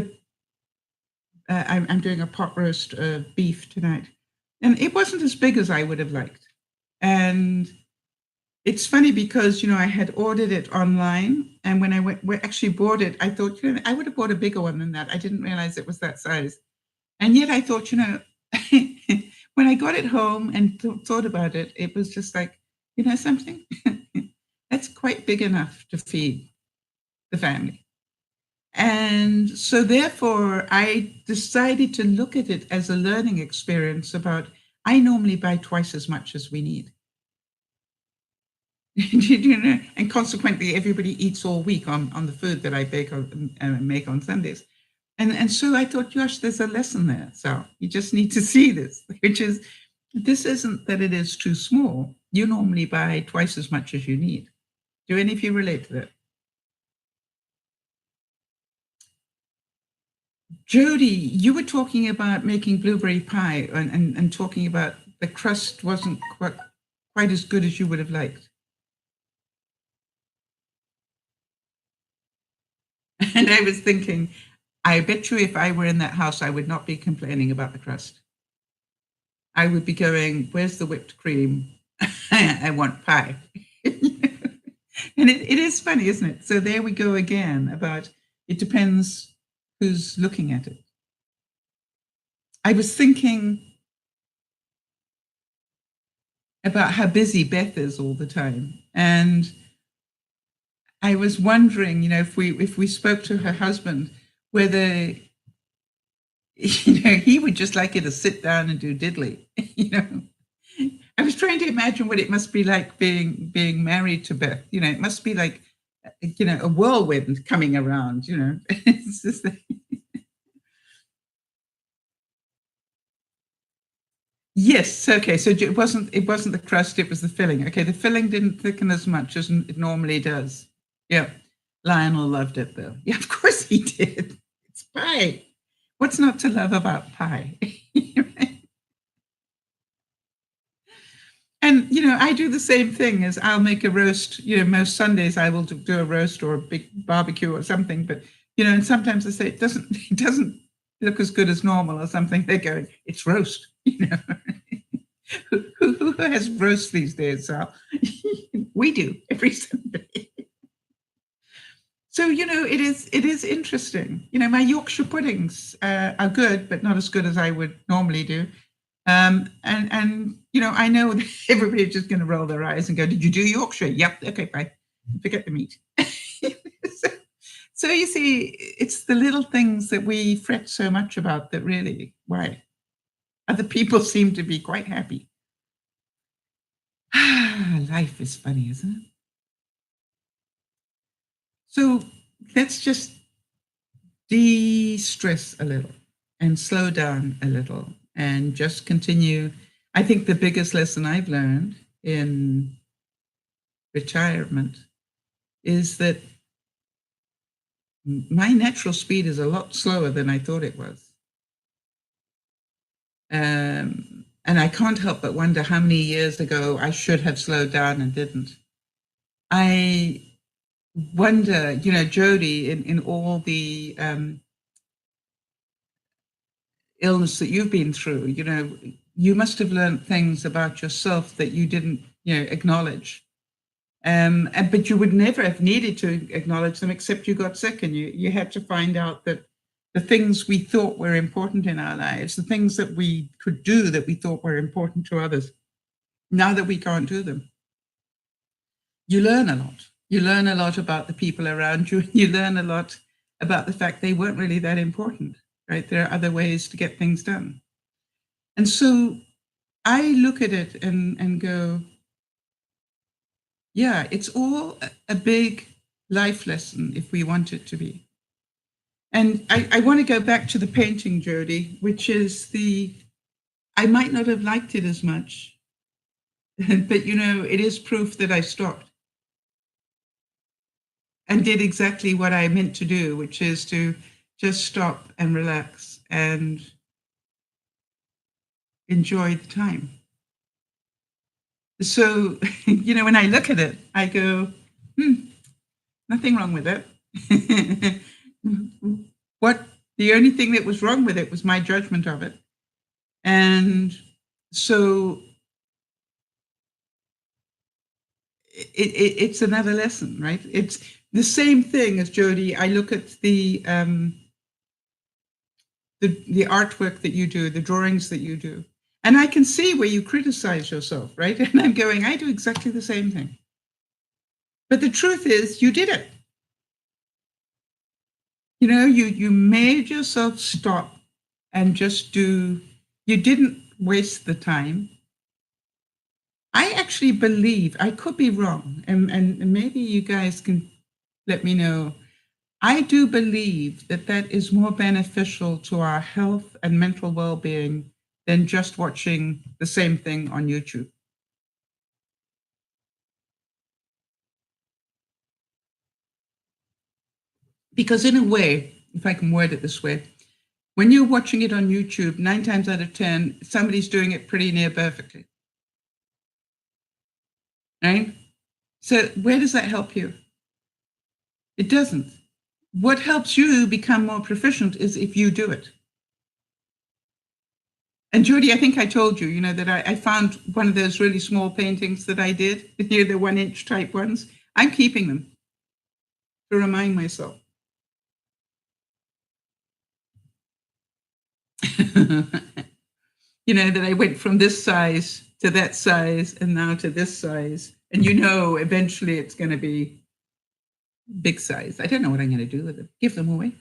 I'm doing a pot roast beef tonight, and it wasn't as big as I would have liked. And it's funny because, I had ordered it online, and when I actually bought it, I thought, I would have bought a bigger one than that. I didn't realize it was that size. And yet I thought, when I got it home and thought about it, it was just like, something, that's quite big enough to feed the family. And so therefore, I decided to look at it as a learning experience about, I normally buy twice as much as we need. And consequently, everybody eats all week on the food that I bake make on Sundays. And so I thought, gosh, there's a lesson there. So you just need to see this, which is, this isn't that it is too small. You normally buy twice as much as you need. Do any of you relate to that? Jody, you were talking about making blueberry pie and talking about the crust wasn't quite as good as you would have liked. And I was thinking, I bet you if I were in that house, I would not be complaining about the crust. I would be going, where's the whipped cream? I want pie. And it is funny, isn't it? So there we go again about, it depends who's looking at it. I was thinking about how busy Beth is all the time. And I was wondering, if we spoke to her husband, whether, he would just like her to sit down and do diddly. you know. I was trying to imagine what it must be like being married to Beth. You know, it must be like, a whirlwind coming around. You know, it's just yes. Okay, so it wasn't the crust; it was the filling. Okay, the filling didn't thicken as much as it normally does. Yeah, Lionel loved it though. Yeah, of course he did. It's pie. What's not to love about pie? And I do the same thing as I'll make a roast. Most Sundays I will do a roast or a big barbecue or something. But and sometimes I say it doesn't look as good as normal or something. They're going, it's roast. Who has roast these days, Sal? We do every Sunday. So it is interesting. My Yorkshire puddings are good, but not as good as I would normally do. And I know that everybody's just going to roll their eyes and go, "Did you do Yorkshire?" Yep. Okay, bye. Forget the meat. so, so you see, it's the little things that we fret so much about that really, why other people seem to be quite happy. Life is funny, isn't it? So let's just de-stress a little and slow down a little and just continue. I think the biggest lesson I've learned in retirement is that my natural speed is a lot slower than I thought it was. And I can't help but wonder how many years ago I should have slowed down and didn't. I wonder, Jody, in all the illness that you've been through, you must have learned things about yourself that you didn't, acknowledge. But you would never have needed to acknowledge them except you got sick and you had to find out that the things we thought were important in our lives, the things that we could do that we thought were important to others, now that we can't do them, you learn a lot. You learn a lot about the people around you. You learn a lot about the fact they weren't really that important, right? There are other ways to get things done. And so I look at it and go, yeah, it's all a big life lesson if we want it to be. And I want to go back to the painting, Jody, which is I might not have liked it as much, but it is proof that I stopped and did exactly what I meant to do, which is to just stop and relax and enjoy the time. So, when I look at it, I go, nothing wrong with it. The only thing that was wrong with it was my judgment of it. And so it's another lesson, right? It's the same thing as Jody. I look at the artwork that you do, the drawings that you do, and I can see where you criticize yourself, right? And I'm going, I do exactly the same thing. But the truth is, you did it. You made yourself stop and just do. You didn't waste the time. I actually believe, I could be wrong, and maybe you guys can let me know. I do believe that is more beneficial to our health and mental well-being than just watching the same thing on YouTube. Because in a way, if I can word it this way, when you're watching it on YouTube, 9 times out of 10, somebody's doing it pretty near perfectly. Right? So where does that help you? It doesn't. What helps you become more proficient is if you do it. And Judy, I think I told you, that I found one of those really small paintings that I did, the 1-inch type ones. I'm keeping them to remind myself. That I went from this size to that size and now to this size. And eventually it's going to be big size. I don't know what I'm going to do with them. Give them away.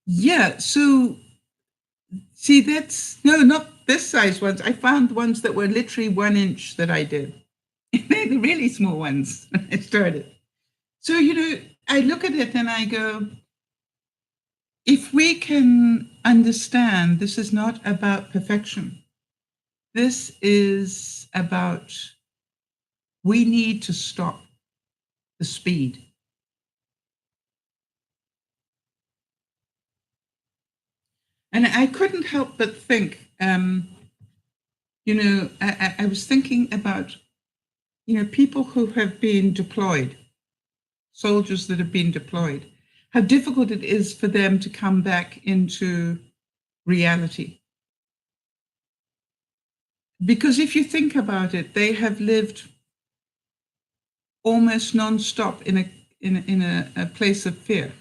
Yeah. So see, that's no, not this size ones. I found ones that were literally 1 inch that I did. They're the really small ones when I started. So, I look at it and I go, if we can understand this is not about perfection, this is about we need to stop the speed. And I couldn't help but think, I was thinking about, people who have been deployed, soldiers that have been deployed, how difficult it is for them to come back into reality. Because if you think about it, they have lived almost nonstop in a place of fear.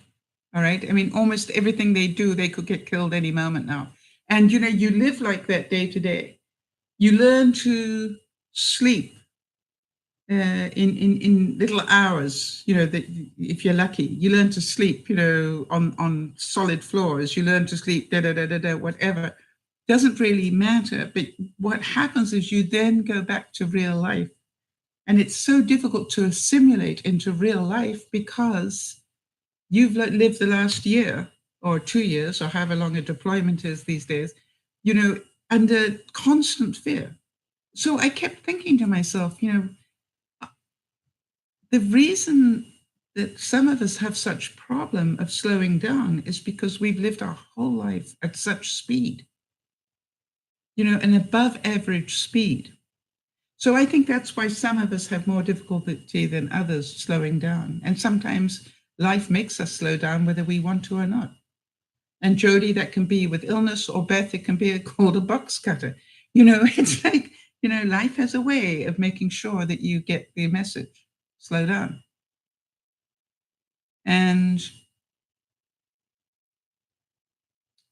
All right. I mean, almost everything they do, they could get killed any moment now. And you live like that day to day. You learn to sleep in little hours. That if you're lucky, you learn to sleep. On solid floors. You learn to sleep. Whatever. Doesn't really matter. But what happens is you then go back to real life. And it's so difficult to assimilate into real life because you've lived the last year or 2 years or however long a deployment is these days, under constant fear. So I kept thinking to myself, the reason that some of us have such problem of slowing down is because we've lived our whole life at such speed, an above average speed. So I think that's why some of us have more difficulty than others slowing down. And sometimes life makes us slow down whether we want to or not. And Jody, that can be with illness, or Beth, it can be called a box cutter. It's like, life has a way of making sure that you get the message, slow down. And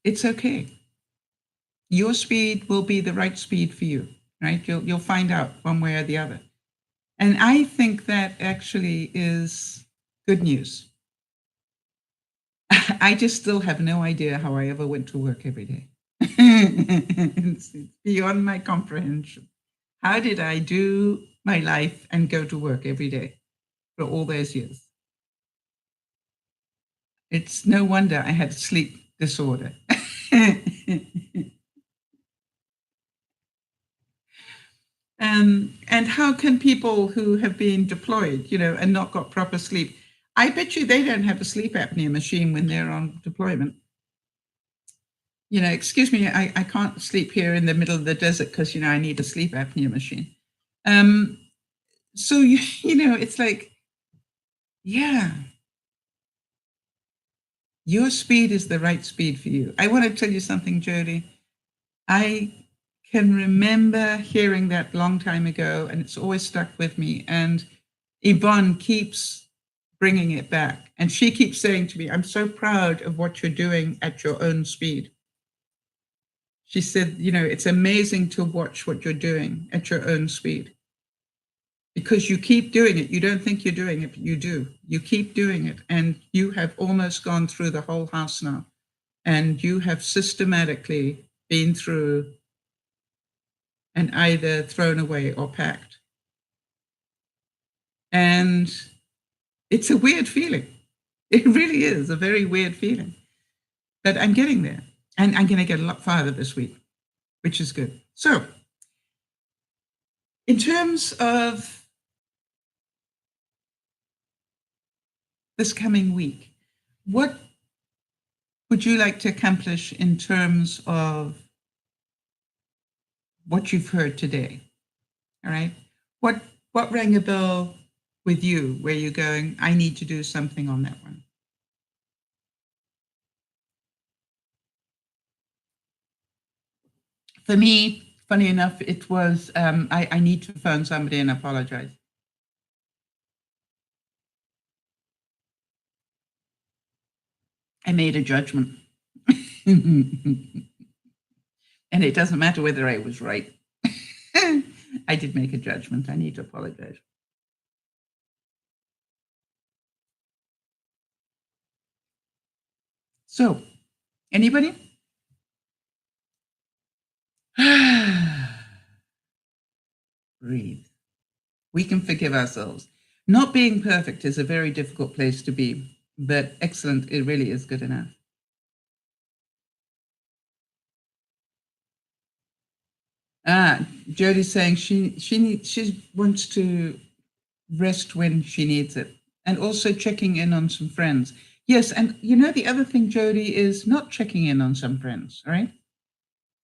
it's okay. Your speed will be the right speed for you, right? You'll find out one way or the other. And I think that actually is good news. I just still have no idea how I ever went to work every day. It's beyond my comprehension. How did I do my life and go to work every day for all those years? It's no wonder I had sleep disorder. And how can people who have been deployed, and not got proper sleep, I bet you they don't have a sleep apnea machine when they're on deployment. Excuse me, I can't sleep here in the middle of the desert because, I need a sleep apnea machine. So, it's like, yeah, your speed is the right speed for you. I want to tell you something, Jody. I can remember hearing that long time ago, and it's always stuck with me. And Yvonne keeps bringing it back. And she keeps saying to me, I'm so proud of what you're doing at your own speed. She said, it's amazing to watch what you're doing at your own speed. Because you keep doing it. You don't think you're doing it, but you do. You keep doing it. And you have almost gone through the whole house now. And you have systematically been through and either thrown away or packed. And it's a weird feeling. It really is a very weird feeling. But I'm getting there. And I'm going to get a lot farther this week, which is good. So, in terms of this coming week, what would you like to accomplish in terms of what you've heard today? All right. What rang a bell with you where you're going, I need to do something on that one? For me, funny enough, it was I need to phone somebody and apologize. I made a judgment. And it doesn't matter whether I was right. I did make a judgment. I need to apologize. So, Anybody? Breathe. We can forgive ourselves. Not being perfect is a very difficult place to be, but excellent, it really is good enough. Jody's saying she wants to rest when she needs it, and also checking in on some friends. Yes, and you know the other thing, Jody, is not checking in on some friends. All right,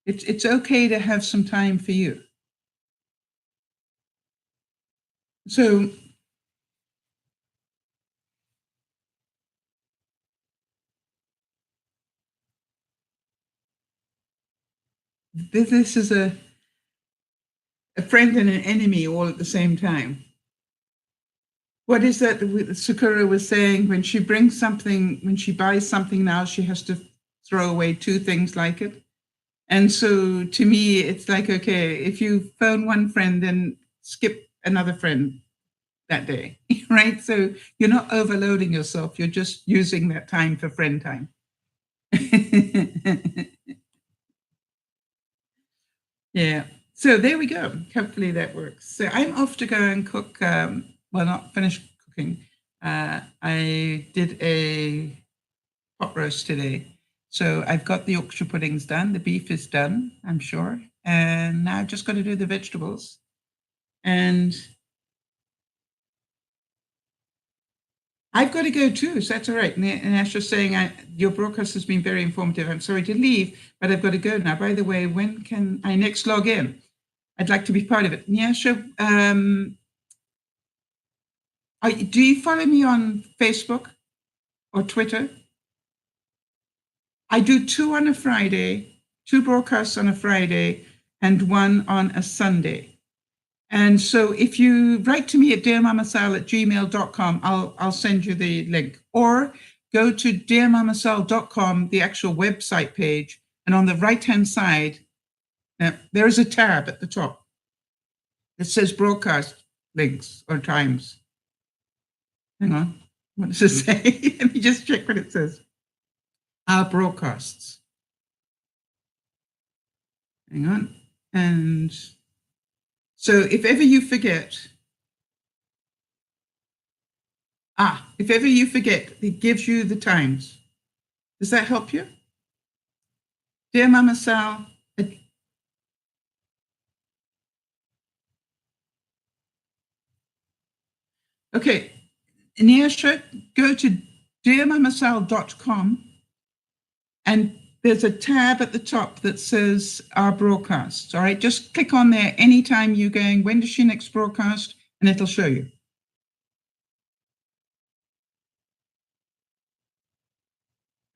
it's okay to have some time for you. So this is a friend and an enemy all at the same time. What is that Sakura was saying? When she brings something, when she buys something now, she has to throw away 2 things like it. And so to me, it's like, okay, if you phone one friend, then skip another friend that day, right? So you're not overloading yourself. You're just using that time for friend time. Yeah. So there we go. Hopefully that works. So I'm off to go and cook. Well, not finish cooking. I did a pot roast today. So I've got the Yorkshire puddings done. The beef is done, I'm sure. And now I've just got to do the vegetables. And I've got to go too, so that's all right. And Asha's saying, your broadcast has been very informative. I'm sorry to leave, but I've got to go now. By the way, when can I next log in? I'd like to be part of it. Nyasha, do you follow me on Facebook or Twitter? I do 2 on a Friday, 2 broadcasts on a Friday, and 1 on a Sunday. And so if you write to me at DearMamaSal@gmail.com, I'll send you the link. Or go to DearMamaSal.com, the actual website page, and on the right-hand side, there is a tab at the top that says broadcast links or times. Hang on, what does it say? Let me just check what it says. Our broadcasts. Hang on. And so if ever you forget, it gives you the times. Does that help you? Dear Mama Sal, okay, Niasha, go to dearmamasal.com and there's a tab at the top that says our broadcasts. All right, just click on there anytime you're going, when does she next broadcast? And it'll show you.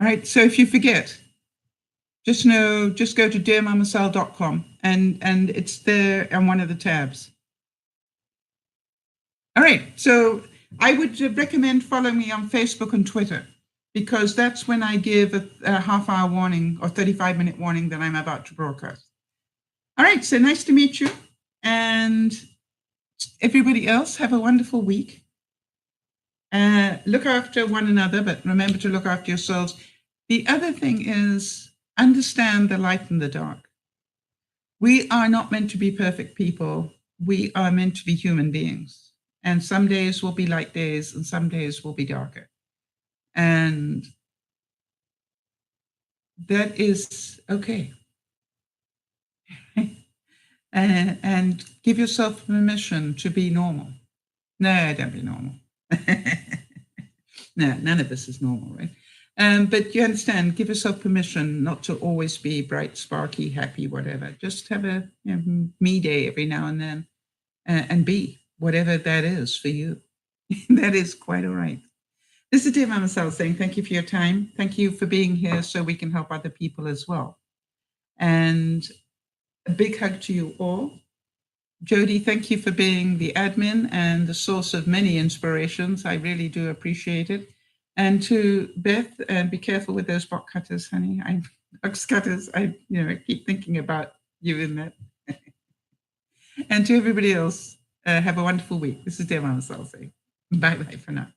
All right, so if you forget, just go to dearmamasal.com and it's there on one of the tabs. All right, so I would recommend following me on Facebook and Twitter, because that's when I give a half-hour warning or 35-minute warning that I'm about to broadcast. All right, so nice to meet you. And everybody else, have a wonderful week. Look after one another, but remember to look after yourselves. The other thing is understand the light and the dark. We are not meant to be perfect people. We are meant to be human beings. And some days will be light days and some days will be darker. And that is okay. And give yourself permission to be normal. No, don't be normal. No, none of this is normal, right? But you understand, give yourself permission not to always be bright, sparky, happy, whatever. Just have a me day every now and then and be whatever that is for you. That is quite all right. This is Dear Mama Sal saying thank you for your time. Thank you for being here so we can help other people as well. And a big hug to you all. Jody, thank you for being the admin and the source of many inspirations. I really do appreciate it. And to Beth, be careful with those box cutters, honey. Box cutters, I keep thinking about you in that. And to everybody else, have a wonderful week. This is Dear Mama Sal saying bye-bye for now.